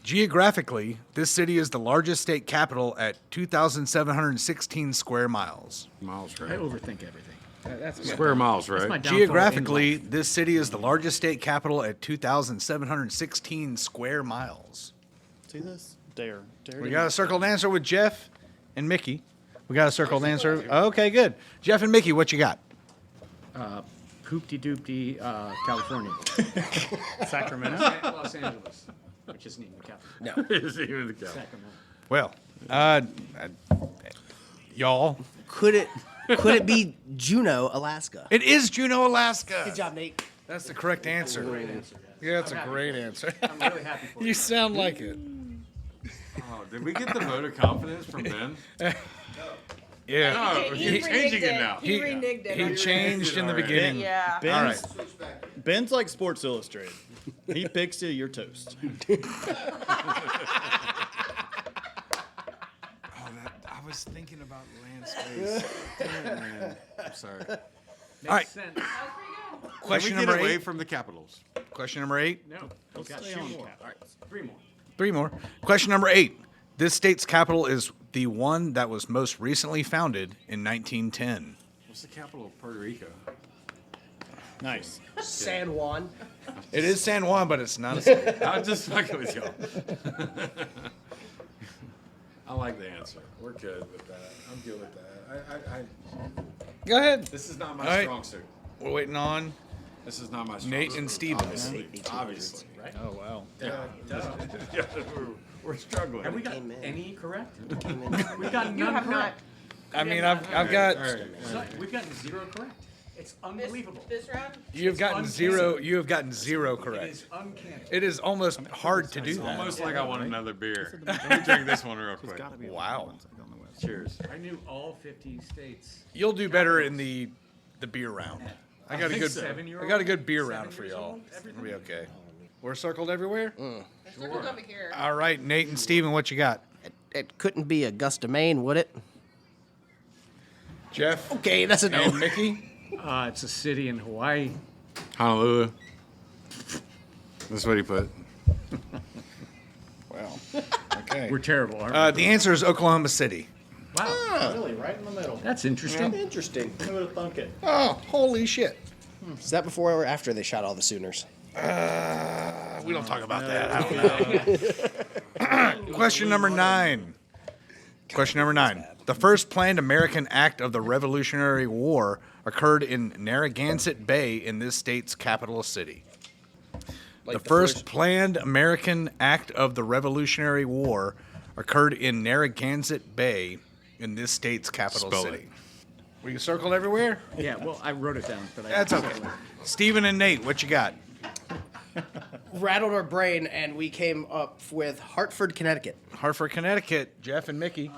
Speaker 1: Geographically, this city is the largest state capital at 2,716 square miles.
Speaker 6: Miles,
Speaker 5: I
Speaker 6: right?
Speaker 5: overthink everything. That's my,
Speaker 6: Square miles,
Speaker 5: that's my
Speaker 6: right?
Speaker 5: downfall in
Speaker 1: Geographically,
Speaker 5: life.
Speaker 1: this city is the largest state capital at 2,716 square miles.
Speaker 4: See this? Dare.
Speaker 1: We got a circled answer with Jeff and Mickey. We got a circled answer. Okay, good. Jeff and Mickey, what you got?
Speaker 5: Hoopty-doopty, California.
Speaker 4: Sacramento.
Speaker 5: Los Angeles, which isn't even the capital.
Speaker 3: No.
Speaker 6: It's even the capital.
Speaker 5: Sacramento.
Speaker 1: Well, y'all,
Speaker 3: Could it be Juneau, Alaska?
Speaker 1: it is Juneau, Alaska.
Speaker 3: Good job, Nate.
Speaker 1: That's the correct answer.
Speaker 5: Great answer.
Speaker 1: Yeah, that's a great answer.
Speaker 5: I'm really happy for
Speaker 1: You
Speaker 5: you.
Speaker 1: sound like it.
Speaker 6: Oh, did we get the vote of confidence from Ben?
Speaker 1: Yeah.
Speaker 6: No, he's changing it now.
Speaker 7: He reneged it.
Speaker 1: He changed in the
Speaker 6: Alright.
Speaker 1: beginning.
Speaker 7: Yeah.
Speaker 1: All right.
Speaker 4: Ben's like Sports Illustrated. He picks you, you're toast.
Speaker 6: I was thinking about land space. Damn it, man. I'm sorry. Can
Speaker 1: All right.
Speaker 5: Sense.
Speaker 1: Question
Speaker 6: we get
Speaker 1: number
Speaker 6: away
Speaker 1: 8.
Speaker 6: from the capitals?
Speaker 1: Question number 8.
Speaker 5: No, we've got
Speaker 4: stay
Speaker 5: two
Speaker 4: on
Speaker 5: more.
Speaker 4: cap.
Speaker 5: All right, 3 more.
Speaker 1: 3 more. Question number 8. This state's capital is the one that was most recently founded in 1910.
Speaker 6: What's the capital of Puerto Rico?
Speaker 4: Nice.
Speaker 3: San Juan.
Speaker 1: It is San Juan, but it's not a city.
Speaker 6: I'm just fucking with y'all. I like the answer. We're good with that. I'm good with that.
Speaker 1: Go ahead.
Speaker 6: This is not my
Speaker 1: All right.
Speaker 6: strong suit.
Speaker 1: We're waiting on
Speaker 6: This is not my strong
Speaker 1: Nate
Speaker 6: suit.
Speaker 1: and Steven.
Speaker 6: Obviously.
Speaker 3: Right?
Speaker 4: Oh wow.
Speaker 6: Yeah, we're struggling.
Speaker 5: Have we got
Speaker 3: Came in.
Speaker 5: any correct?
Speaker 3: Came in.
Speaker 5: We've gotten
Speaker 7: You
Speaker 5: none
Speaker 7: have not.
Speaker 5: correct.
Speaker 1: I mean, I've got
Speaker 6: All right.
Speaker 5: So we've gotten 0 correct. It's unbelievable.
Speaker 7: This round?
Speaker 1: you've gotten
Speaker 5: uncanny.
Speaker 1: zero. You have gotten zero
Speaker 5: It
Speaker 1: correct.
Speaker 5: is uncanny.
Speaker 1: It is almost hard to do that.
Speaker 6: Almost like I want another beer. Let me drink this one real quick.
Speaker 1: Wow.
Speaker 6: Cheers.
Speaker 5: I knew all 50 states.
Speaker 1: You'll do better in the beer round. I got a
Speaker 6: think
Speaker 1: good
Speaker 6: so.
Speaker 1: I got a good beer round for y'all. It'll be okay. We're circled everywhere.
Speaker 7: The circle's over here.
Speaker 1: All right, Nate and Steven, what you got?
Speaker 3: It couldn't be Augusta, Maine, would it?
Speaker 1: Jeff
Speaker 3: Okay, that's a no.
Speaker 1: and Mickey.
Speaker 5: It's a city in Hawaii.
Speaker 6: Honolulu. That's what he put.
Speaker 1: Well, okay.
Speaker 5: We're terrible, aren't we?
Speaker 1: The answer is Oklahoma City.
Speaker 5: Wow.
Speaker 8: Really, right in the middle.
Speaker 5: That's interesting.
Speaker 3: Interesting.
Speaker 8: Who would have thunk it?
Speaker 1: Oh, holy shit!
Speaker 3: Is that before or after they shot all the Sooners?
Speaker 1: We don't talk about that. I don't know. Question number 9. Question number 9. The first planned American act of the Revolutionary War occurred in Narragansett Bay in this state's capital city. The first planned American act of the Revolutionary War occurred in Narragansett Bay in this state's capital
Speaker 6: Spell
Speaker 1: city.
Speaker 6: it.
Speaker 1: Were you circled everywhere?
Speaker 5: Yeah, well, I wrote it down, but
Speaker 1: That's okay. Steven and Nate, what you got?
Speaker 3: Rattled our brain, and we came up with Hartford, Connecticut.
Speaker 1: Hartford, Connecticut. Jeff and Mickey.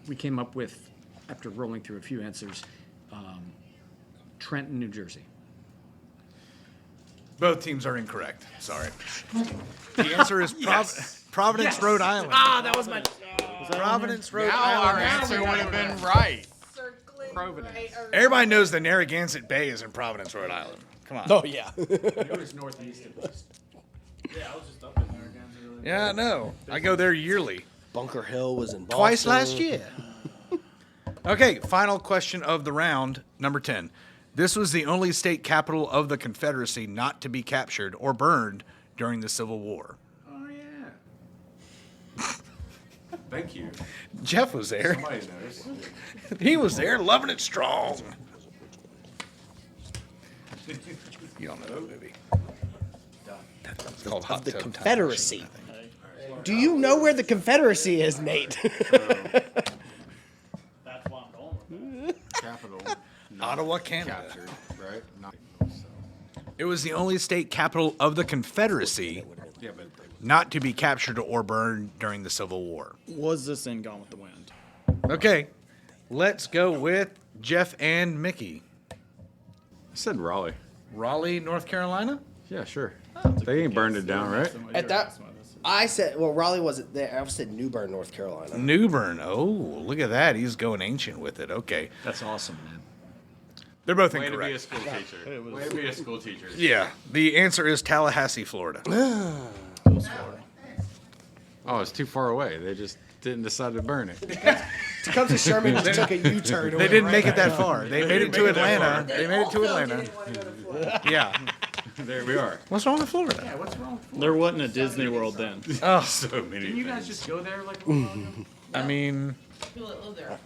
Speaker 5: we came up with, after rolling through a few answers, Trenton, New Jersey.
Speaker 1: Both teams are incorrect. Sorry. The answer is Providence,
Speaker 5: Yes.
Speaker 1: Rhode Island.
Speaker 3: That was my.
Speaker 1: Providence, Rhode
Speaker 6: Now our
Speaker 1: Island.
Speaker 6: answer would have been right.
Speaker 7: Circling
Speaker 6: Providence.
Speaker 7: right around.
Speaker 1: Everybody knows the Narragansett Bay is in Providence, Rhode Island. Come on.
Speaker 3: Oh yeah.
Speaker 5: It was northeast of us.
Speaker 8: Yeah, I was just up in there again. Really.
Speaker 1: Yeah, I know. I go there yearly.
Speaker 3: Bunker Hill was in Boston.
Speaker 1: Twice last year. Okay, final question of the round, number 10. This was the only state capital of the Confederacy not to be captured or burned during the Civil War.
Speaker 6: Oh, yeah. Thank you.
Speaker 1: Jeff was there.
Speaker 6: Somebody knows.
Speaker 1: He was there, loving it strong. You don't know that movie. That's called Hot
Speaker 3: The
Speaker 1: Tub Time
Speaker 3: Confederacy. Do you know where the Confederacy is, Nate?
Speaker 8: That's why I'm going with that.
Speaker 6: Capital.
Speaker 1: Ottawa, Canada.
Speaker 6: Captured, right? Not,
Speaker 1: It was the only state capital of the Confederacy
Speaker 6: yeah, but
Speaker 1: not to be captured or burned during the Civil War.
Speaker 4: Was this in Gone with the Wind?
Speaker 1: Okay, let's go with Jeff and Mickey.
Speaker 6: I said Raleigh.
Speaker 1: Raleigh, North Carolina?
Speaker 6: Yeah, sure. They ain't burned it down, right?
Speaker 3: At that, I said, well, Raleigh wasn't there. I said New Bern, North Carolina.
Speaker 1: New Bern. Oh, look at that. He's going ancient with it. Okay.
Speaker 5: That's awesome, man.
Speaker 1: They're both
Speaker 6: Way to be a
Speaker 1: incorrect.
Speaker 6: school teacher. Way to be a school teacher.
Speaker 1: Yeah, the answer is Tallahassee, Florida.
Speaker 6: Oh, it's too far away. They just didn't decide to burn it.
Speaker 3: Tecumseh Sherman just took a U-turn.
Speaker 1: They didn't make it that far. They made it to Atlanta. They made it to Atlanta. Yeah.
Speaker 6: There we are.
Speaker 1: What's wrong with Florida?
Speaker 5: What's wrong?
Speaker 4: There wasn't a Disney World then.
Speaker 1: Oh,
Speaker 6: So many
Speaker 5: Can you guys
Speaker 6: things.
Speaker 5: just go there like a little while ago?
Speaker 1: I mean,
Speaker 7: People that live there.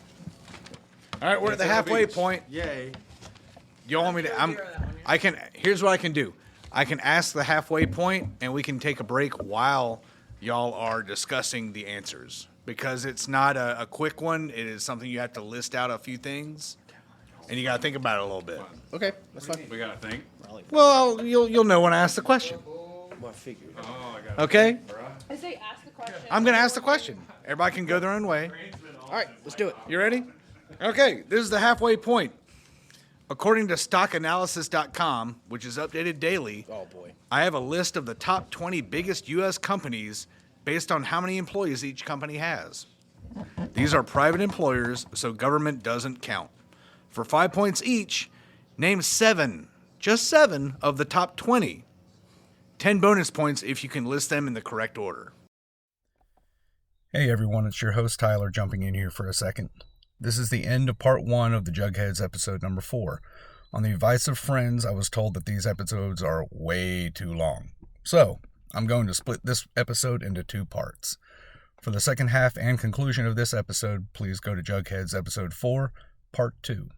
Speaker 1: all right, we're at the
Speaker 6: It's on
Speaker 1: halfway
Speaker 6: beach.
Speaker 1: point.
Speaker 6: Yay.
Speaker 1: You want me to? I can. Here's what I can do. I can ask the halfway point, and we can take a break while y'all are discussing the answers because it's not a quick one. It is something you have to list out a few things, and you got to think about it a little bit.
Speaker 3: Okay, that's fine.
Speaker 6: We gotta think.
Speaker 1: Well, you'll know when I ask the question.
Speaker 3: Well, I figured.
Speaker 6: Oh, I got
Speaker 1: Okay,
Speaker 7: I say ask the question.
Speaker 1: I'm gonna ask the question. Everybody can go their own way.
Speaker 3: All right, let's do it.
Speaker 1: You ready? Okay, this is the halfway point. According to stockanalysis.com, which is updated daily,
Speaker 3: Oh boy.
Speaker 1: I have a list of the top 20 biggest U.S. companies based on how many employees each company has. These are private employers, so government doesn't count. For 5 points each, name 7, just 7 of the top 20. 10 bonus points if you can list them in the correct order. Hey everyone, it's your host Tyler jumping in here for a second. This is the end of part 1 of the Juggheads episode number 4. On the advice of friends, I was told that these episodes are way too long. So, I'm going to split this episode into 2 parts. For the second half and conclusion of this episode, please go to Juggheads episode 4, part 2.